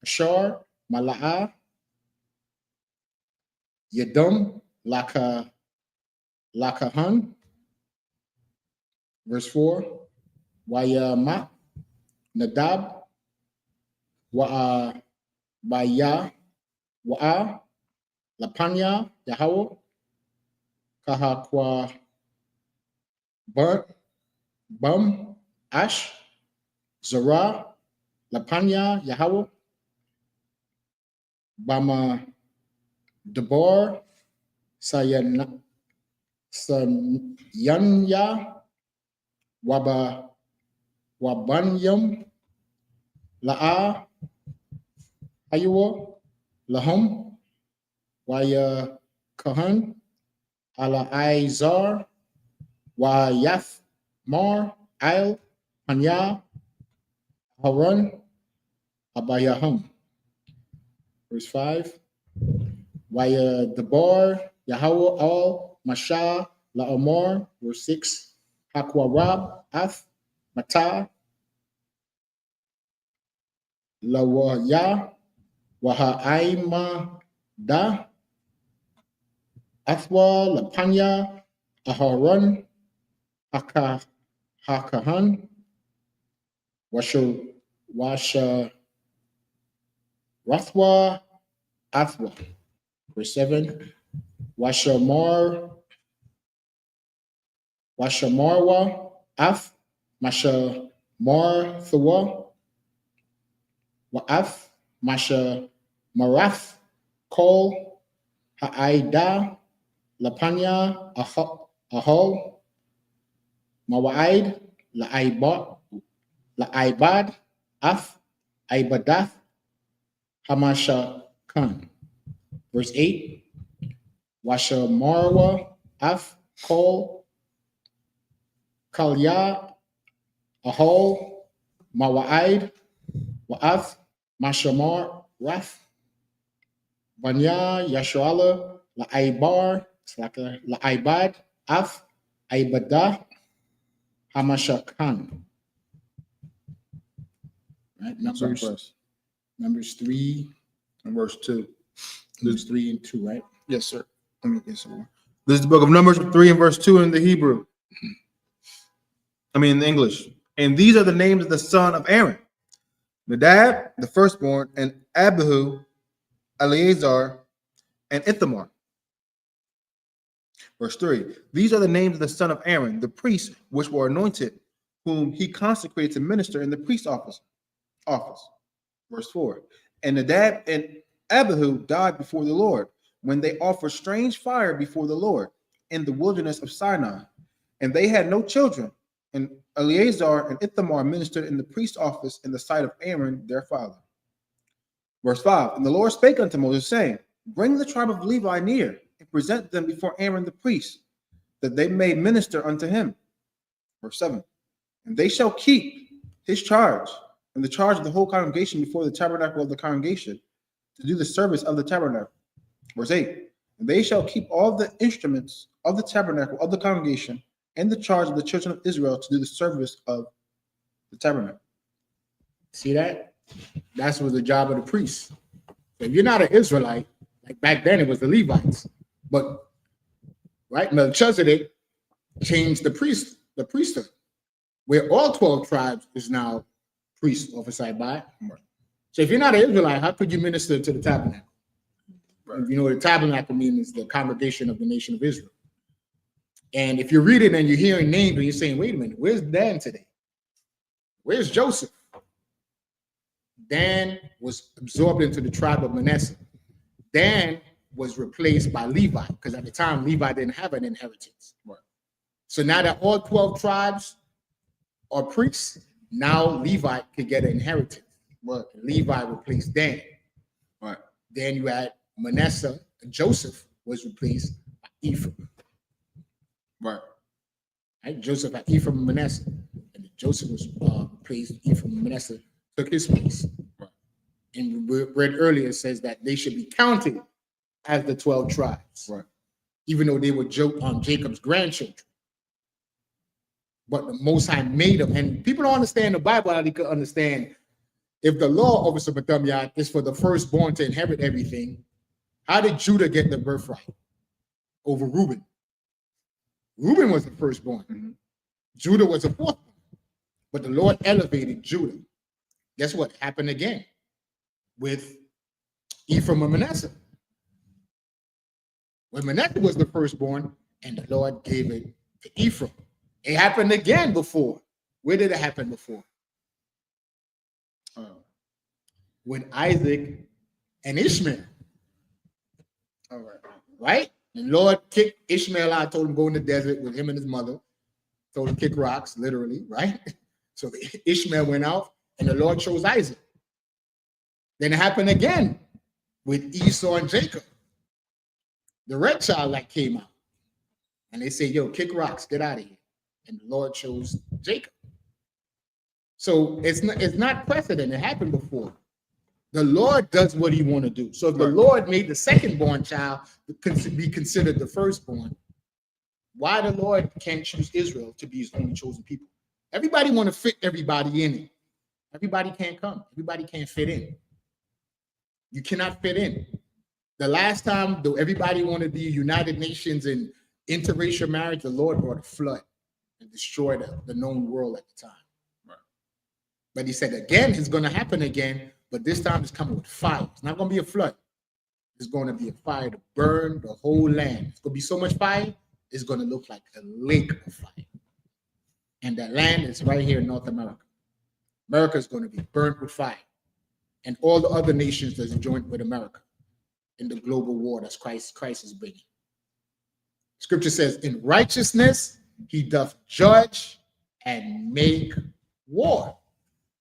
Ashar, Mala'a, Yadum, Lakahan, verse 4, Wayamat, Nadab, Baya, Wa'a, Lapanya, Yahweh, Kahakwa, Bum, Ash, Zara, Lapanya, Yahweh, Bama, Debar, Sanyanya, Wabanyam, La'a, Aywa, Lahum, Waya Kahan, Ala Izar, Wayath Mar, Al, Panya, Haran, Abayahum. Verse 5. Waya Debar, Yahweh Al, Masha, La'omar. Verse 6. Hakwarab, Ath, Mata, Lawaya, Waha'aima, Da, Athwa, Lapanya, Aharon, Hakahan, Washa, Rathwa, Athwa. Verse 7. Washamarwa, Ath, Masha Marthwa, Wa'ath, Masha Marath, Kol, Ha'aida, Lapanya, Ahol, Mawa'id, La'ibad, Ath, Ibadath, Hamasha Khan. Verse 8. Washa Marwa, Ath, Kol, Kalya, Ahol, Mawa'id, Wa'ath, Mashamar, Rath, Banya, Yashuala, La'ibar, La'ibad, Ath, Ibadah, Hamashakan. Right, Numbers 3 And verse 2. Numbers 3 and 2, right? Yes, sir. Let me get some more. This is the book of Numbers 3 and verse 2 in the Hebrew. In the English. And these are the names of the son of Aaron: Nadab, the firstborn, and Abihu, Eleazar, and Ithamar. Verse 3. These are the names of the son of Aaron, the priests which were anointed, whom he consecrated to minister in the priest's office. Verse 4. And Nadab and Abihu died before the Lord when they offered strange fire before the Lord in the wilderness of Sinai. And they had no children. And Eleazar and Ithamar ministered in the priest's office in the sight of Aaron, their father. Verse 5. And the Lord spake unto Moses, saying, Bring the tribe of Levi near, and present them before Aaron the priest, that they may minister unto him. Verse 7. And they shall keep his charge, and the charge of the whole congregation before the tabernacle of the congregation, to do the service of the tabernacle. Verse 8. And they shall keep all the instruments of the tabernacle of the congregation, and the charge of the children of Israel to do the service of the tabernacle. See that? That's was the job of the priests. If you're not an Israelite, like back then it was the Levites. But right, Melchizedek changed the priesthood, where all 12 tribes is now priests oversight by. So if you're not an Israelite, how could you minister to the tabernacle? Right. You know what the tabernacle means is the congregation of the nation of Israel. And if you read it and you're hearing names and you're saying, wait a minute, where's Dan today? Where's Joseph? Dan was absorbed into the tribe of Manasseh. Dan was replaced by Levi, because at the time Levi didn't have an inheritance. Right. So now that all 12 tribes are priests, now Levi could get an inheritance. Well, Levi replaced Dan. Right. Then you had Manasseh, and Joseph was replaced by Ephraim. Right. Right? Joseph had Ephraim and Manasseh, and Joseph was replaced. Ephraim and Manasseh took his place. Right. And we read earlier, it says that they should be counted as the 12 tribes, Right. even though they were Jacob's grandchildren. But the Most High made them, and people don't understand the Bible how they could understand. If the law of Sabbath is for the firstborn to inherit everything, how did Judah get the birthright over Reuben? Reuben was the firstborn. Mm-hmm. Judah was the fourth one. But the Lord elevated Judah. Guess what happened again with Ephraim and Manasseh? When Manasseh was the firstborn, and the Lord gave it to Ephraim. It happened again before. Where did it happen before? With Isaac and Ishmael. All right. Right? The Lord kicked Ishmael out, told him go in the desert with him and his mother. Told him kick rocks, literally, right? So Ishmael went out, and the Lord chose Isaac. Then it happened again with Esau and Jacob. The red child that came out. And they said, yo, kick rocks, get out of here. And the Lord chose Jacob. So it's not precedent. It happened before. The Lord does what he want to do. So if the Lord made the second-born child be considered the firstborn, why the Lord can't choose Israel to be his only chosen people? Everybody want to fit everybody in it. Everybody can't come. Everybody can't fit in. You cannot fit in. The last time, though, everybody wanted to be United Nations and interracial marriage, the Lord brought a flood and destroyed the known world at the time. Right. But he said, again, it's going to happen again, but this time it's coming with fire. It's not going to be a flood. It's going to be a fire to burn the whole land. It's going to be so much fire, it's going to look like a lake of fire. And that land is right here in North America. America is going to be burnt with fire. And all the other nations that's joined with America in the global war that's Christ is bringing. Scripture says, in righteousness he doth judge and make war.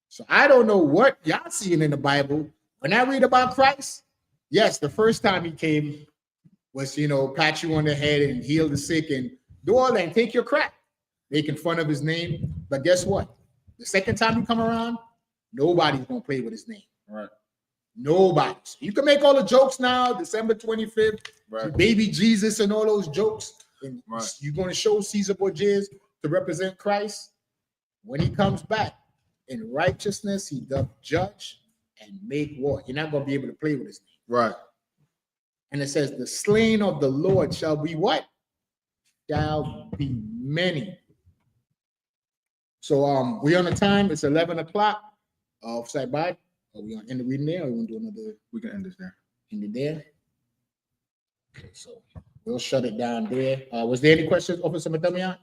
So I don't know what y'all seeing in the Bible. When I read about Christ, yes, the first time he came was, pat you on the head and heal the sick and do all that and take your crap, making fun of his name. But guess what? The second time you come around, nobody's going to play with his name. Right. Nobody. So you can make all the jokes now, December 25th, Right. baby Jesus and all those jokes. And Right. you're going to show Caesar Borgias to represent Christ. When he comes back, in righteousness, he doth judge and make war. You're not going to be able to play with his name. Right. And it says, the slain of the Lord shall be what? Shall be many. So we on the time. It's 11 o'clock. Offside by. Are we gonna end the reading there, or we gonna do another? We can end this there. End it there. Okay, so we'll shut it down there. Was there any questions, Officer Matamian?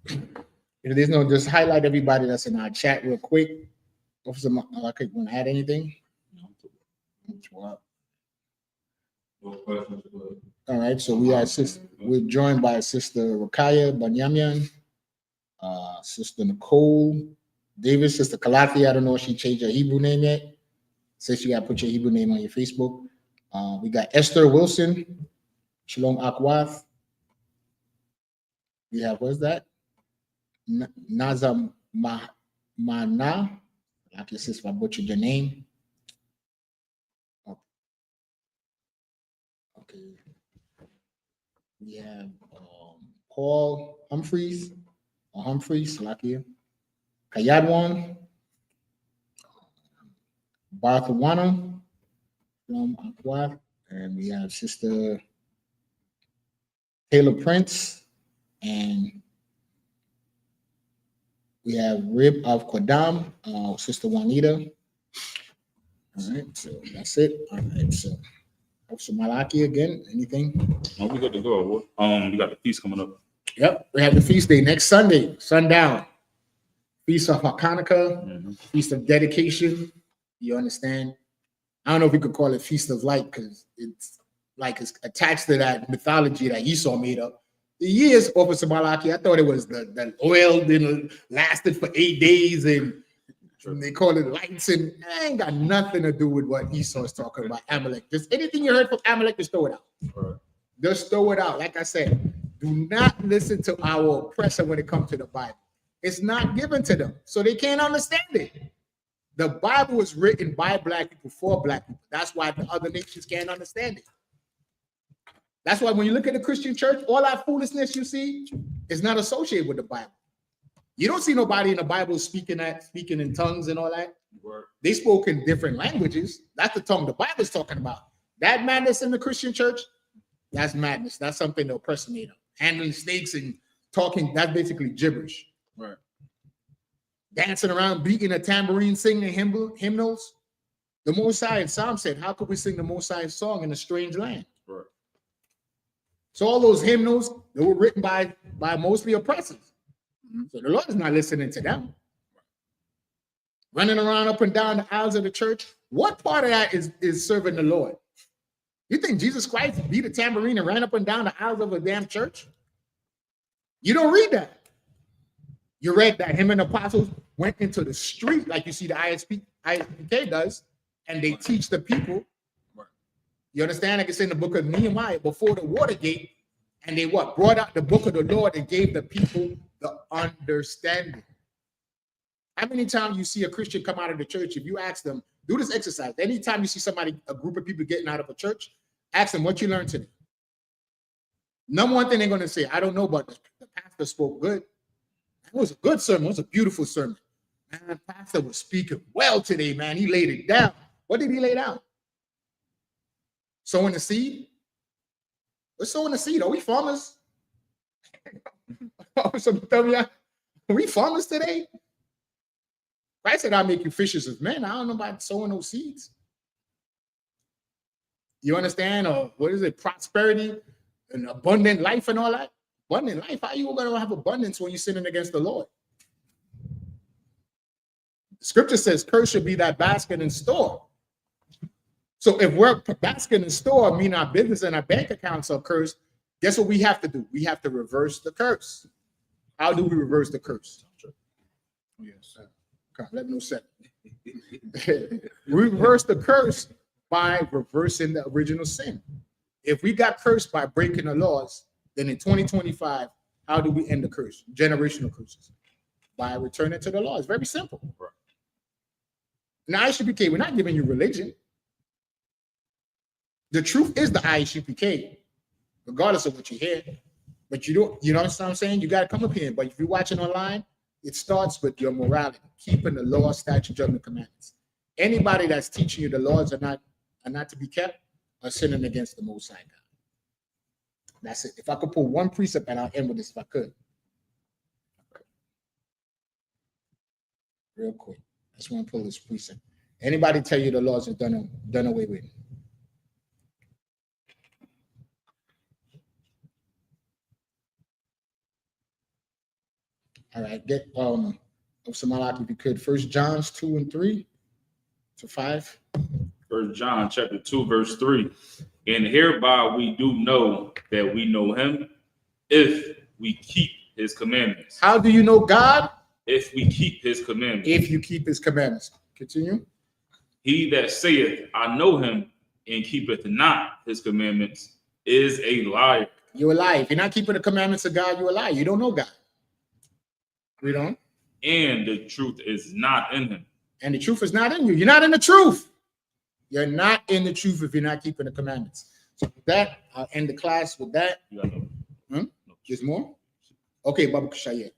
If there's no, just highlight everybody that's in our chat real quick. Officer, okay, want to add anything? No questions, but All right, so we're joined by Sister Rakaya Banyamian, Sister Nicole Davis, Sister Kalathi. I don't know if she changed her Hebrew name yet. Says you got to put your Hebrew name on your Facebook. We got Esther Wilson, Shalom Akwath. We have, what's that? Nazam Mana. Like your sister, if I butchered your name. Okay. We have Paul Humphreys, Salakia. Kayadwan, Barthawana, from Aquath, And we have Sister Taylor Prince, and we have Rib of Quadam, Sister Juanita. All right, so that's it. All right, so Officer Malaki again. Anything? Oh, we got to go. We got the feast coming up. Yep, we have the feast day next Sunday, sundown. Feast of Hanukkah, Feast of Dedication. You understand? I don't know if we could call it Feast of Light because it's like it's attached to that mythology that Esau made up. The years, Officer Malaki, I thought it was the oil lasted for 8 days and they call it lights, and it ain't got nothing to do with what Esau is talking about. Amalek. Just anything you heard from Amalek, just throw it out. Right. Just throw it out. Like I said, do not listen to our oppressor when it comes to the Bible. It's not given to them, so they can't understand it. The Bible was written by black people for black people. That's why the other nations can't understand it. That's why when you look at the Christian church, all that foolishness you see is not associated with the Bible. You don't see nobody in the Bible speaking in tongues and all that. They spoke in different languages. That's the tongue the Bible's talking about. That madness in the Christian church, that's madness. That's something the oppressor made up. Handling snakes and talking, that's basically gibberish. Right. Dancing around, beating a tambourine, singing hymnals. The Most High in Psalm said, how could we sing the Most High song in a strange land? Right. So all those hymnals, they were written by mostly oppressors. So the Lord is not listening to them. Running around up and down the aisles of the church. What part of that is serving the Lord? You think Jesus Christ beat a tambourine and ran up and down the aisles of a damn church? You don't read that. You read that him and the apostles went into the street like you see the I.S.U.P.K does, and they teach the people. You understand? Like it's in the book of Nehemiah before the Watergate, and they brought out the book of the Lord and gave the people the understanding. How many times you see a Christian come out of the church, if you ask them, do this exercise. Anytime you see somebody, a group of people getting out of a church, ask them what you learned today. Number one thing they're going to say, I don't know, but the pastor spoke good. It was a good sermon. It was a beautiful sermon. Man, the pastor was speaking well today, man. He laid it down. What did he lay down? Sowing the seed? We're sowing the seed. Are we farmers? Are we farmers today? Christ said, I'll make you fishers of men. I don't know about sowing those seeds. You understand? Or what is it? Prosperity and abundant life and all that. Abundant life. How are you going to have abundance when you're sinning against the Lord? The scripture says, curse should be that basket in store. So if we're basket in store, mean our business and our bank accounts are cursed, guess what we have to do? We have to reverse the curse. How do we reverse the curse? Yes. Let me know second. We reverse the curse by reversing the original sin. If we got cursed by breaking the laws, then in 2025, how do we end the curse? Generational curses. By returning to the law. It's very simple. Right. Now, I.S.U.P.K, we're not giving you religion. The truth is the I.S.U.P.K, regardless of what you hear. But you know what I'm saying? You got to come up here. But if you're watching online, it starts with your morality, keeping the law, statute, judgment, commandments. Anybody that's teaching you the laws are not to be kept are sinning against the Most High God. That's it. If I could pull one precept, and I'll end with this if I could. Real quick. I just want to pull this precept. Anybody tell you the laws are done away with? All right, get some Malak if you could. 1 John 2:3 to 5. 1 John chapter 2, verse 3. And hereby we do know that we know him if we keep his commandments. How do you know God? If we keep his commandments. If you keep his commandments. Continue. He that saith, I know him, and keepeth not his commandments, is a liar. You're a liar. If you're not keeping the commandments of God, you're a liar. You don't know God. Read on. And the truth is not in him. And the truth is not in you. You're not in the truth. You're not in the truth if you're not keeping the commandments. So with that, I'll end the class with that. There's more? Okay, Baba Kashayet.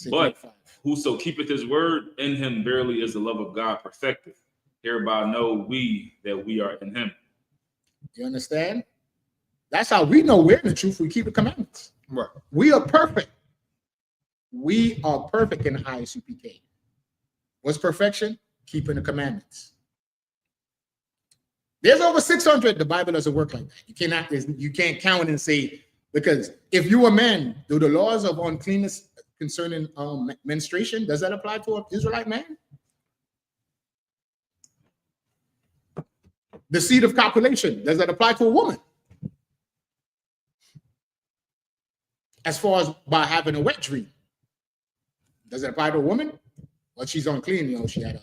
But whoso keepeth his word, in him verily is the love of God perfected. Hereby know we that we are in him. You understand? That's how we know we're in the truth. We keep the commandments. Right. We are perfect. We are perfect in I.S.U.P.K. What's perfection? Keeping the commandments. There's over 600. The Bible doesn't work like that. You can't count and say, because if you are man, do the laws of uncleanness concerning menstruation, does that apply to an Israelite man? The seed of copulation, does that apply to a woman? As far as by having a wet dream, does it apply to a woman? Well, she's unclean, she had a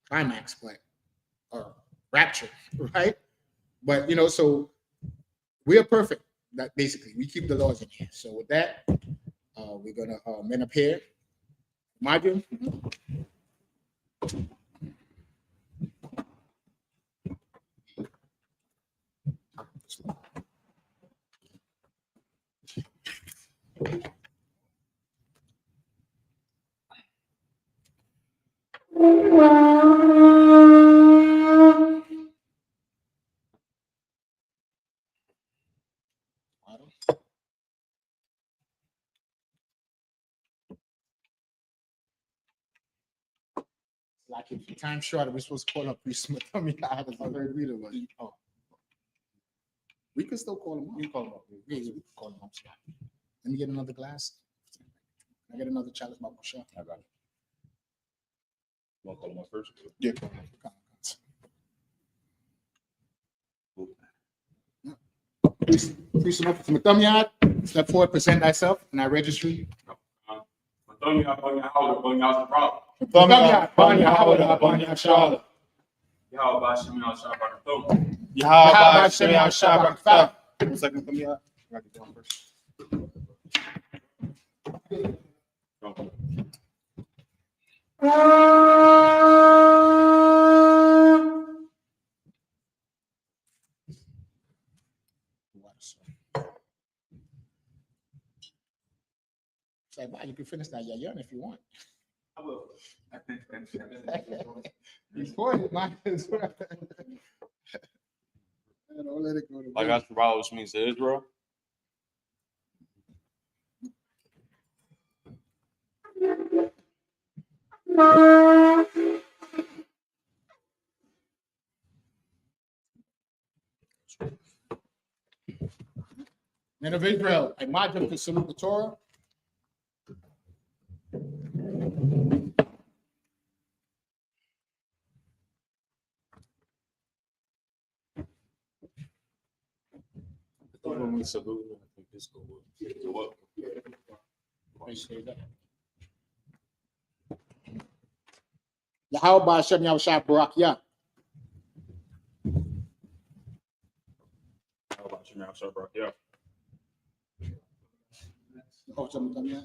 climax, or rapture, right? But so we are perfect. That basically we keep the laws in here. So with that, we're gonna men up here. Margin. Like if time short, we're supposed to call up priest. I mean, I had a third reader, but we can still call him up. You call him up. Yeah, we can call him up. Let me get another glass. Can I get another chalice, Bible shot? I got it. You want to call him up first? Yeah. Priest enough from the yard. Step forward, present thyself in our registry. Say, you can finish that yayan if you want. I will. Before it, man. Don't let it go to Like Ashtabala, which means to Israel. Men of Israel, I march them to salute the Torah. When we salute, I think this go up. Yahweh Hashem Yahushua Barak Yah. How about you now, sir, bro? Yeah. Oh, something come here?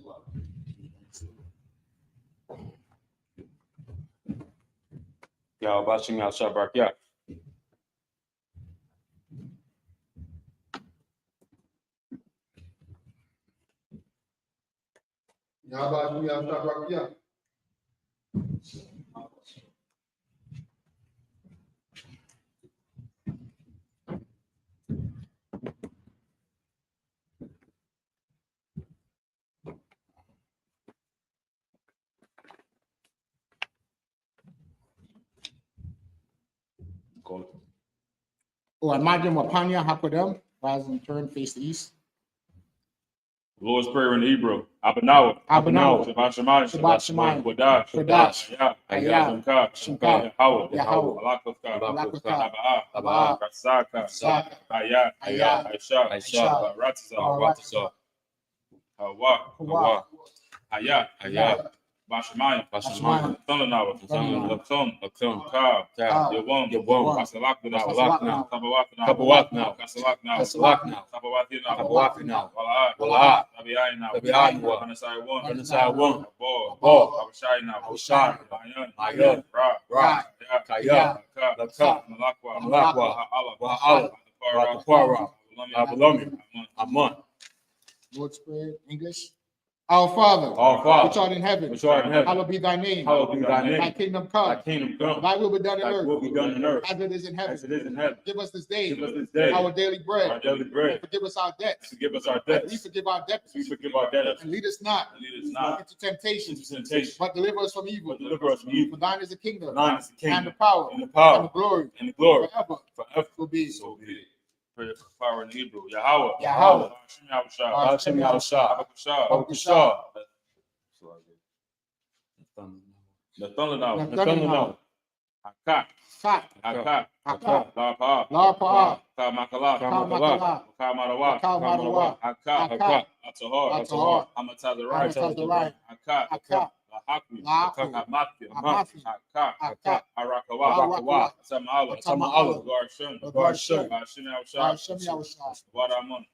Y'all watching y'all Shabbat, yeah. Oh, imagine Wapanya Hakodem, rise and turn, face the east. Lord's Prayer in Hebrew. Abanawa. Abanawa. Shabbat Shemayim. Shabbat Shemayim. Wadash. Wadash. Ayah. Shimka. Shimka. Yahweh. Yahweh. Alakavka. Alakavka. Abaa. Rasaka. Saka. Ayah. Ayah. Aisha. Aisha. Ratza. Hawa. Ayah. Bashamayim. Thunanawa. Lakton. Ka. Yawam. Kasalakna. Kabawakna. Kasalakna. Kabawatina. Walaa. Tabiayna. Anasai one. Abo. Abashayna. Ayan. Ra. Kaya. Malakwa. Abalami. Aman. Lord's Prayer, English. Our Father, Our Father, which art in heaven, which art in heaven, hallowed be thy name. hallowed be thy Thy name. kingdom Thy come. kingdom come. Thy will be done on Thy will earth be done on earth as it is in heaven. as it is in heaven. Give us this day Give us this day our daily bread. our daily bread. And forgive us our debts. Forgive us our As we debts. forgive our debtors. We forgive our debtors. And lead us not Lead us not into temptation, into temptation, but deliver us from evil. but deliver us from evil. For thine is the kingdom, For thine is the and the kingdom, power, and the and the power, glory, and the glory, forever. forever. Will be. So be it. Pray for power in Hebrew. Yahweh. Yahweh. Hashem Yahushua. Barakashah. The The thunder now. thunder now. Hakak. Sat, Hakak. Hakak, La Pa. La Pa, Ka Makala. Kamakala, Ka Marawa. Kalmadawa, Hakak. Hakak, Atahar. Atahar, Hamatazarai. Hamatazarai, Hakak. Hakak, Lahaku. Lahaku, Hamathi. Hamathi, Hakak. Hakak, Arakawa. Arakawa, Atama'ala. Atama'ala, Garshem. Garshem, Hashem Hashem Yahushua. Yahushua. Wadamun.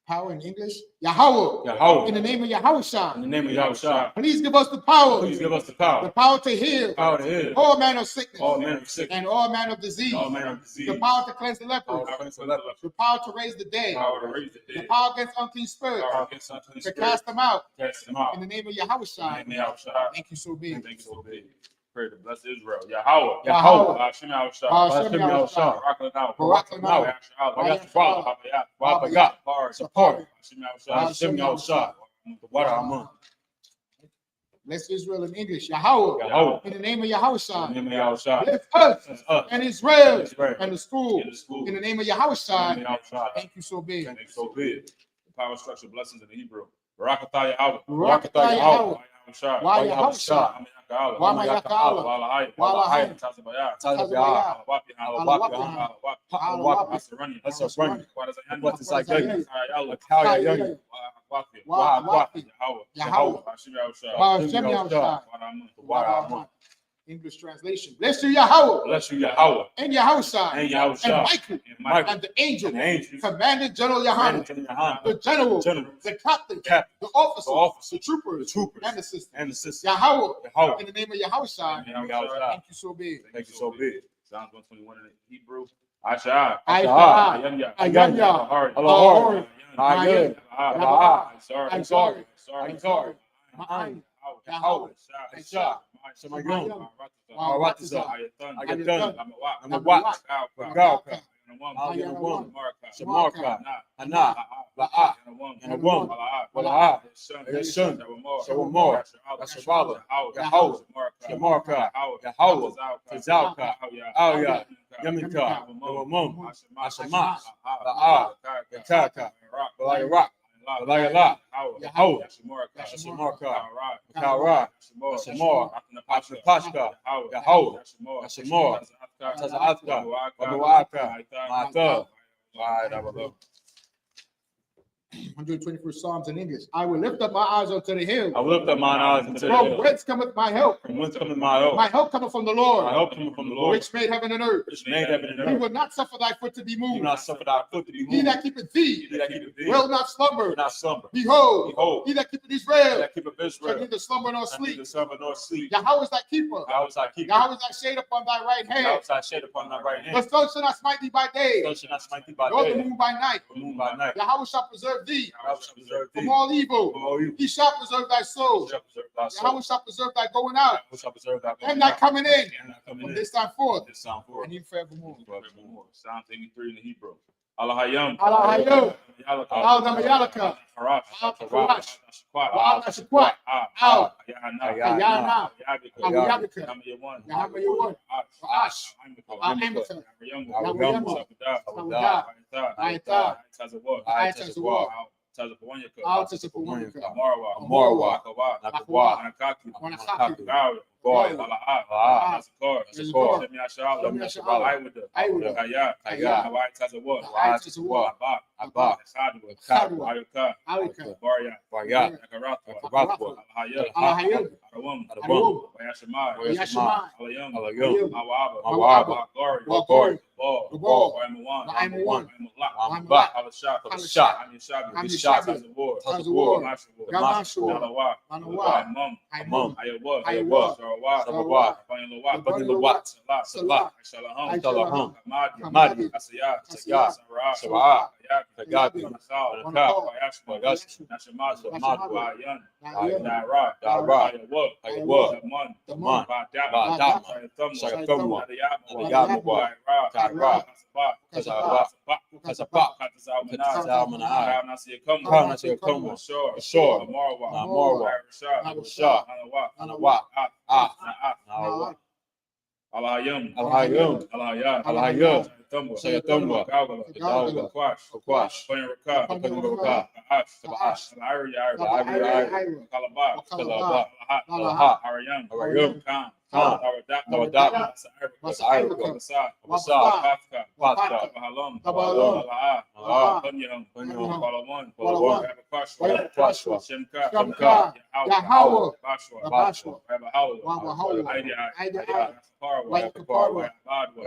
Power in English, Yahweh. Yahweh. In the name of In the Yahushua, name of Yahushua. please give us the power, Please give us the the power. power to heal Power to heal all manner of sickness all manner of sickness, and all manner of disease, all manner of disease. the power to cleanse the lepers, Power to cleanse the lepers. the power to raise the dead, Power to raise the the dead. power against unclean spirits, Power against unclean to spirits. cast them out. Cast them out. In the name of In Yahushua, the name of Yahushua. thank you so big. Thank you so big. Pray to bless Israel. Yahweh. Yahweh. Hashem Yahushua. Hashem Hashem Yahushua. Yahushua. Barak Barak Lanao. Lanao. Wabagat. Support. Hashem Yahushua. Hashem Yahushua. Wadamun. Bless Israel in English, Yahweh. Yahweh. In the name of In the Yahushua, name of Yahushua. lift us Bless us. and Israel Israel. and the school. In the school. In the name of In the name Yahushua, of Yahushua. thank you so big. Thank you so big. The power structure blessings in the Hebrew. Barakatah Yahweh. Barakatah Yahweh. Yahushua. Why Yahushua? Amayaka'Allah. Why Mayaka'Allah? Walahai. Walahai. Tazabayah. Tazabaya. Alawapi. Alawapi. Alawapi. Asarani. Asarani. Wadazayani. Kaya. Wahawapi. Yahweh. Hashem Yahushua. Hashem Yahushua. Wadamun. Wadamun. English translation. Bless you, Yahweh. Bless you, Yahweh. And Yahushua. And And Yahushua. Michael. And Michael. And the angel. And the angels. Commanded General Commanded Yahanna. Yahanna. The general. General. The captain. Captain. The officer. The officer. The troopers. The troopers. And the sisters. And the sister. Yahweh. Yahweh. In the name of Yahushua. In the name of Yahushua. Thank you so big. Thank you so big. Psalms 121 in Hebrew. Asha. Aishah. Ayanya. Ayanya. Alahari. Alahari. Ayah. Yahweh. Sorry. I'm sorry. Sorry. I'm sorry. Ma'an. Yahweh. Aisha. Shemayim. Maratza. Ayatan. Ayatan. Amawat. Amawat. Gauka. Ayanawan. Shamarka. Shamarka. Ana. La'a. Yanawam. Wala'a. Yashun. Shawamor. Yashabala. Yahweh. Shamarka. Yahweh. Tazalka. Alya. Yamika. Yawamum. Ashama. La'a. Yakaka. Balayara. Balayala. Yahweh. Shamarka. Kara. Yashamor. Ashapashka. Yahweh. Yashamor. Tazaatka. Wabuaka. Mata. 121st Psalms in English. I will lift up my eyes unto the hill. I will lift up mine eyes unto the From hill. whence cometh my help? From whence cometh my help? My help cometh from the Lord, My help cometh from the Lord, which made heaven and earth. which made heaven and He earth. will not suffer thy foot to be Do moved. not suffer thy foot to be He moved. that keepeth thee He that keepeth thee will not slumber. will not slumber. Behold, Behold, he that keepeth he Israel that keepeth shall Israel neither slumber nor shall sleep. neither slumber nor sleep. Yahweh is thy keeper. Yahweh is thy keeper. Yahweh is thy shade upon thy right Yahweh hand. is thy shade upon thy right The hand. sun shall not smite thee by day, Sun shall not smite thee by nor the day, moon by night. the moon by night. Yahweh shall preserve thee Yahweh shall preserve thee from all evil. from all evil. He shall preserve thy soul. Shall preserve thy Yahweh soul. shall preserve thy going out Yahweh shall preserve thy and thy coming in and thy coming from in. this time forth This sound forth. and even forevermore. Forevermore. Psalms 83 in the Hebrew. Alahayam. Alahayam. Yalaka. Al-Damayalaka. Harash. Al-Farash. Shakwat. Al-Nashakwat. Al. Yahanna. Yahana. Yabika. Yamayawan. Yamayawan. Ash. Al-Amika. Yamayawan. Tawada. Ayata. Tazawad. Ayatazawad. Tazawanyaka. Al-Tazapuwanika. Marwa. Marwa. Akawa. Akawa. Anakaki. Wanakaki. Gawi. Boy. Ala'a. Ala'a. Zakar. Zakar. Shemiashala. Shemiashala. Aiwada. Aiwada. Kaya. Kaya. Hawaii Tazawad. Ayatazawad. Abba. Abba. Khadwa. Khadwa. Ayuka. Alika. Barya. Barya. Akaratwa. Akaratwa. Alahaya. Alahayam. Arawam. Arawam. Wayashamai. Yashamai. Alayam. Alayam. Awaba. Awaba. Wagari. Wagari. Ball. Ball. Waimawan. Waimawan. Waimalak. Alashak. Alashak. Amishabi. Amishabi. Tazawad. Tazawad. Mashawad. Gamashawad. Nalawa. Manawa. Imam. Imam. Ayawa. Ayawa. Sarawat. Sarawat. Banilawat. Banilawat. Salah. Salah. Shalaham. Shalaham. Hamadi. Hamadi. Asiyat. Asiyat. Sarah. Sarah. Tagapi, Nasal, Anaka, Yashma, Yashma, Nashamasa, Namadwa, Bayan, Bayan, Dara, Dara, Ayawa, Ayawa, Daman, Daman, Badama, Badama, Shagatumwa, Nadayamwa, Taira, Kasaba, Kasaba, Katazalmanai, Karnasiakumwa, Ashore, Namorwa, Rasha, Anawa, Nawa, Alayum, Alhayum, Alhayum, Shagatumwa, Gadalga, Kwash, Kwash, Panyaruka, Ash, Kalabari, Kalaba, Kalaba, Alahat, Arayum, Khan, Tawadaka, Irica, Wasa, Patka, Bahalum, Alaha, Punyam, Palawan, Rabakashwa, Shemka, Yahweh, Bashwa, Rabahawa, Idea, Kaparwa, Badwa,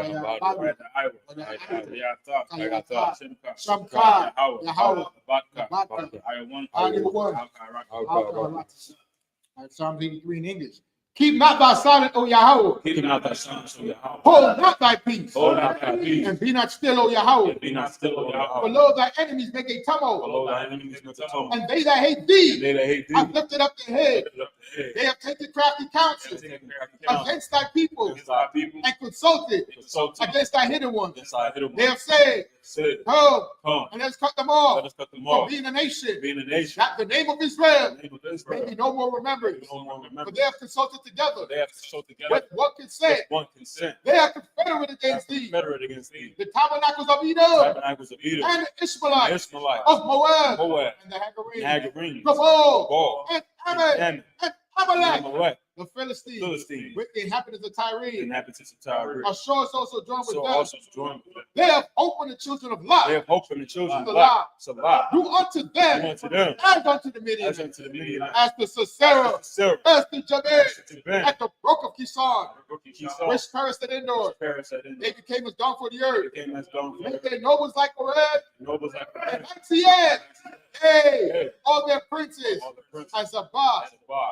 Yata, Shamka, Yahweh, Yahweh, Batka, Batka, Ayawan, All right, Psalm 83 in English. Keep not thy silence, O Yahweh. Keep not thy silence, O Yahweh. Hold not thy peace. Hold not thy peace. And be not still, O Yahweh. Be not still, O Yahweh. For lo, thy enemies make a tumult. Below thy enemies make a tumult. And they that hate thee They that hate thee have lifted up their head. lift up their head. They have taken crafty counsel against thy people Against thy people, and consulted consulted against thy hidden ones. against thy hidden They ones. have said, Said, come, come, and let's cut them let off us cut them from off. being a nation, Being a nation, that the name of Israel the name of may Israel, be no more remembered. no more For remember. they have consulted together They have consulted together with one consent. with one consent. They are confederate against thee. Confederate against thee. The tabernacles of Edom Tabernacles of Edom, and the the Ishmaelites Ishmaelites, of Moab Moab, and the Hagarenes, Nagarene, Gabal Gaul, and Ammon Ammon, and Amalek, Amalek, the Philistines, Philistines, with the inhabitants of the Tyre. inhabitants of Tyre. Ashore is also joined with So them. also joined with them. They have opened the children of They Lot. have hope in the children of Salah. Lot. Salah. Do unto Do them unto them as unto the as Midianites, unto the Midianites. as the Sisera, Sarah, as the Jabez, to Ben, at the brook of Kishon, Esau, which perished at Endor. Paris at They became as dung for the earth. became as dung for Make their nobles like Oreb nobles like and Axiad. Hey, Hey, all their princes, all the princes and Zabah,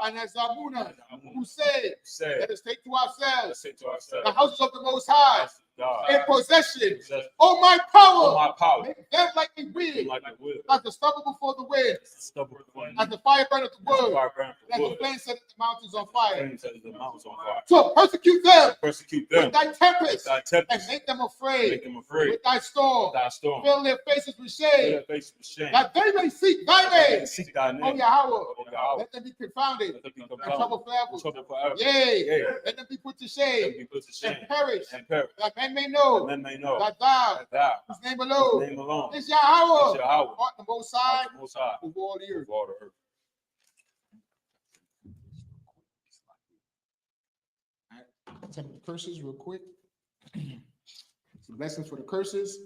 and and as Zamuna, who said, said, let us take to ourselves let's say to the ourselves, houses of the Most High God, in possession. possess Oh, my all power, my power, make them like a wheel, like a wood, as the stubble before the wind, stubble before as the fire burneth the wood, fire burn and as for the wood, flame set the mountains on fire. flame set the mountains on fire. To persecute them Persecute them with thy with tempest, thy and tempest, make them make afraid them afraid with thy storm. with thy storm. Fill their faces with Fill shame, their faces with shame. that they may seek thy They name. seek thy O name. Yahweh, O Yahweh. let them be confounded Let them be and confounded. troubled forever. Trouble forever. Yea, Yea. let them be put to Let shame them be put to shame and perish, and perish. that men may And know men may know that thou, that thou, whose name his alone name alone, is is Yahweh, Yahweh, art the Most High the Most High of all the earth. of all the earth. Some of the curses real quick. Some blessings for the curses.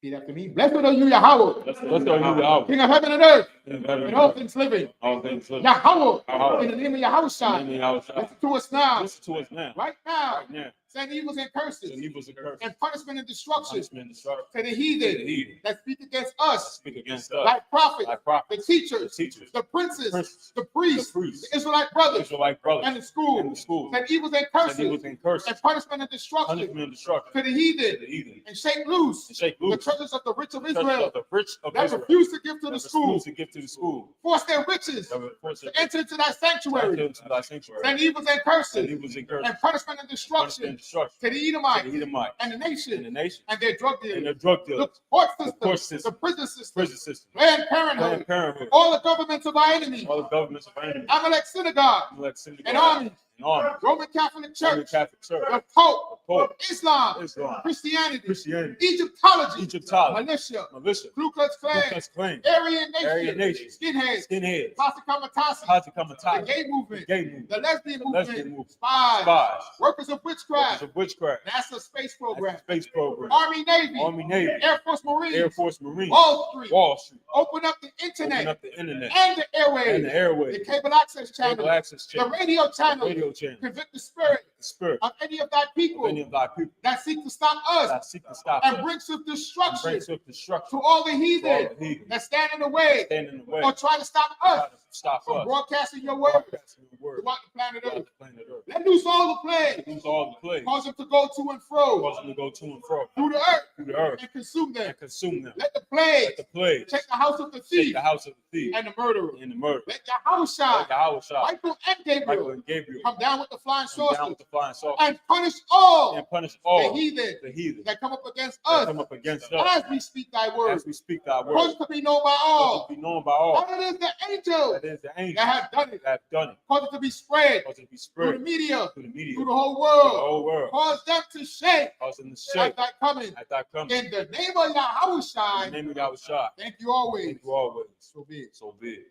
Repeat after me. Blessed are you, Yahweh, Let's go, Yahweh. King of heaven and earth, In heaven and all things living. all things live. Yahweh, Yahweh. in the name of Yahushua, In the name of Yahweh. listen to us now, Listen to us now. right now. Right now. Send evils and curses, And evils and curses. and punishment and destruction Punishment and destruction. to the To the heathen heathen. that speak against us, Speak against us. thy prophets, Thy the prophets. teachers, The teachers. the princes, Princes. the priests, The priests. the Israelite brothers, Israelite brothers. and the school. And the schools. Send evils and And curses, evils and curses. and punishment and destruction Punishment and destruction. to the To heathen, the heathen. and shake loose And shake the loose. treasures of the rich of Treasures Israel of the rich of that Israel. refuse to give to That the school. refuse to give to the school. Force their riches That refuse to to enter into thy enter sanctuary. into thy sanctuary. Send evils and And curses, evils and curses. and punishment and Punishment destruction and destruction. to the To the Edomites Edomites. and the And the nation nation. and their drug And the dealers, drug the dealers. court The system, court system. the prison system, Prison system. Planned Planned Parenthood, Parenthood. all the governments of our enemies, All the governments of our enemies. Amalek synagogue, Like synagogue. and armies, And army. Roman Catholic Roman Church, Catholic Church. the Pope, Pope. Islam, Islam. Christianity, Christianity. Egyptology, Egyptology. militia, Militia. Ku Klux Ku Klan, Klux Klan. Aryan Aryan Nation, Nation. skinheads, Skinheads. Posse Comitatus, Haji the Kamatata. gay movement, Gay movement. the lesbian Lesbian movement, movement. spies, Spies. workers of Workers witchcraft, of witchcraft. NASA space program, Space program. Army Navy, Army Navy. Air Force Marines, Air Force Marines. Wall Street, Wall Street. open up the Open internet up the internet. and the And the airwaves, airways. the cable access Cable channel, access the channel. radio channel, Radio channel. convict the spirit, the spirit of any of thy of people any of thy people that seek to stop us that seek to stop and us bring swift and destruction bring swift destruction to all the to all heathen the heathen that stand in the way stand in the way, or try to stop try us to stop from us broadcasting your word broadcasting your word throughout the planet throughout Earth. the planet Earth. Let loose all the plagues, Lose all the plagues, cause them to go to and fro cause them to go to and fro through the earth through the earth and consume them. and consume them. Let the Let plagues the plagues take the house of the take thief the house of the thief and the murderer. and the murderer. Let Yahushua, Let Yahushua, Michael and Michael Gabriel and Gabriel come down with the flying come down saucers with the flying saucer and punish all and punish the all heathen the heathen that come up against that us come up against us as we speak thy word. as we speak thy word. Cause it to be known by Cause all it to be known by all that it is the angels that is the angels that have done it. that have done it. Cause it to be spread Cause it to be through the spread media, to the media, through to the whole the world. whole world. Cause them to shake Cause them to at shake thy coming. at thy coming. In the name of In Yahushua, the name of Yahushua, thank you always. thank you always. So be it. So be it.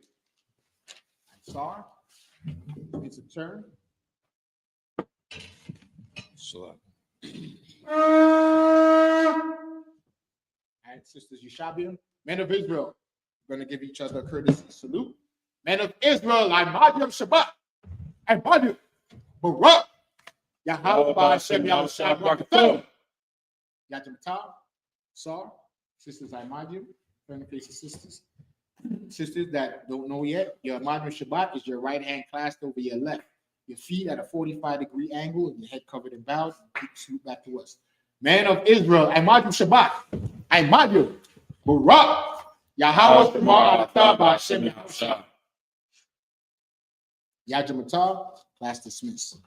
Sorry. It's a turn. SHALAM. And sisters Yushabian, men of Israel, we're going to give each other a courtesy salute. Men of Israel, I Madiam Shabbat, I Madiam Barak, Yahweh Hashem Yahushua Barakatuh, Yajamatar, Sar, sisters I Madiam, friendly faces sisters. Sisters that don't know yet, your Madiam Shabbat is your right hand clasped over your left, your feet at a 45-degree angle, and your head covered in bowels, and keep scoot back to us. Men of Israel, I Madiam Shabbat, I Madiam Barak, Yahweh Shema Alatah Hashem Yahushua. Yajamatar, class dismissed.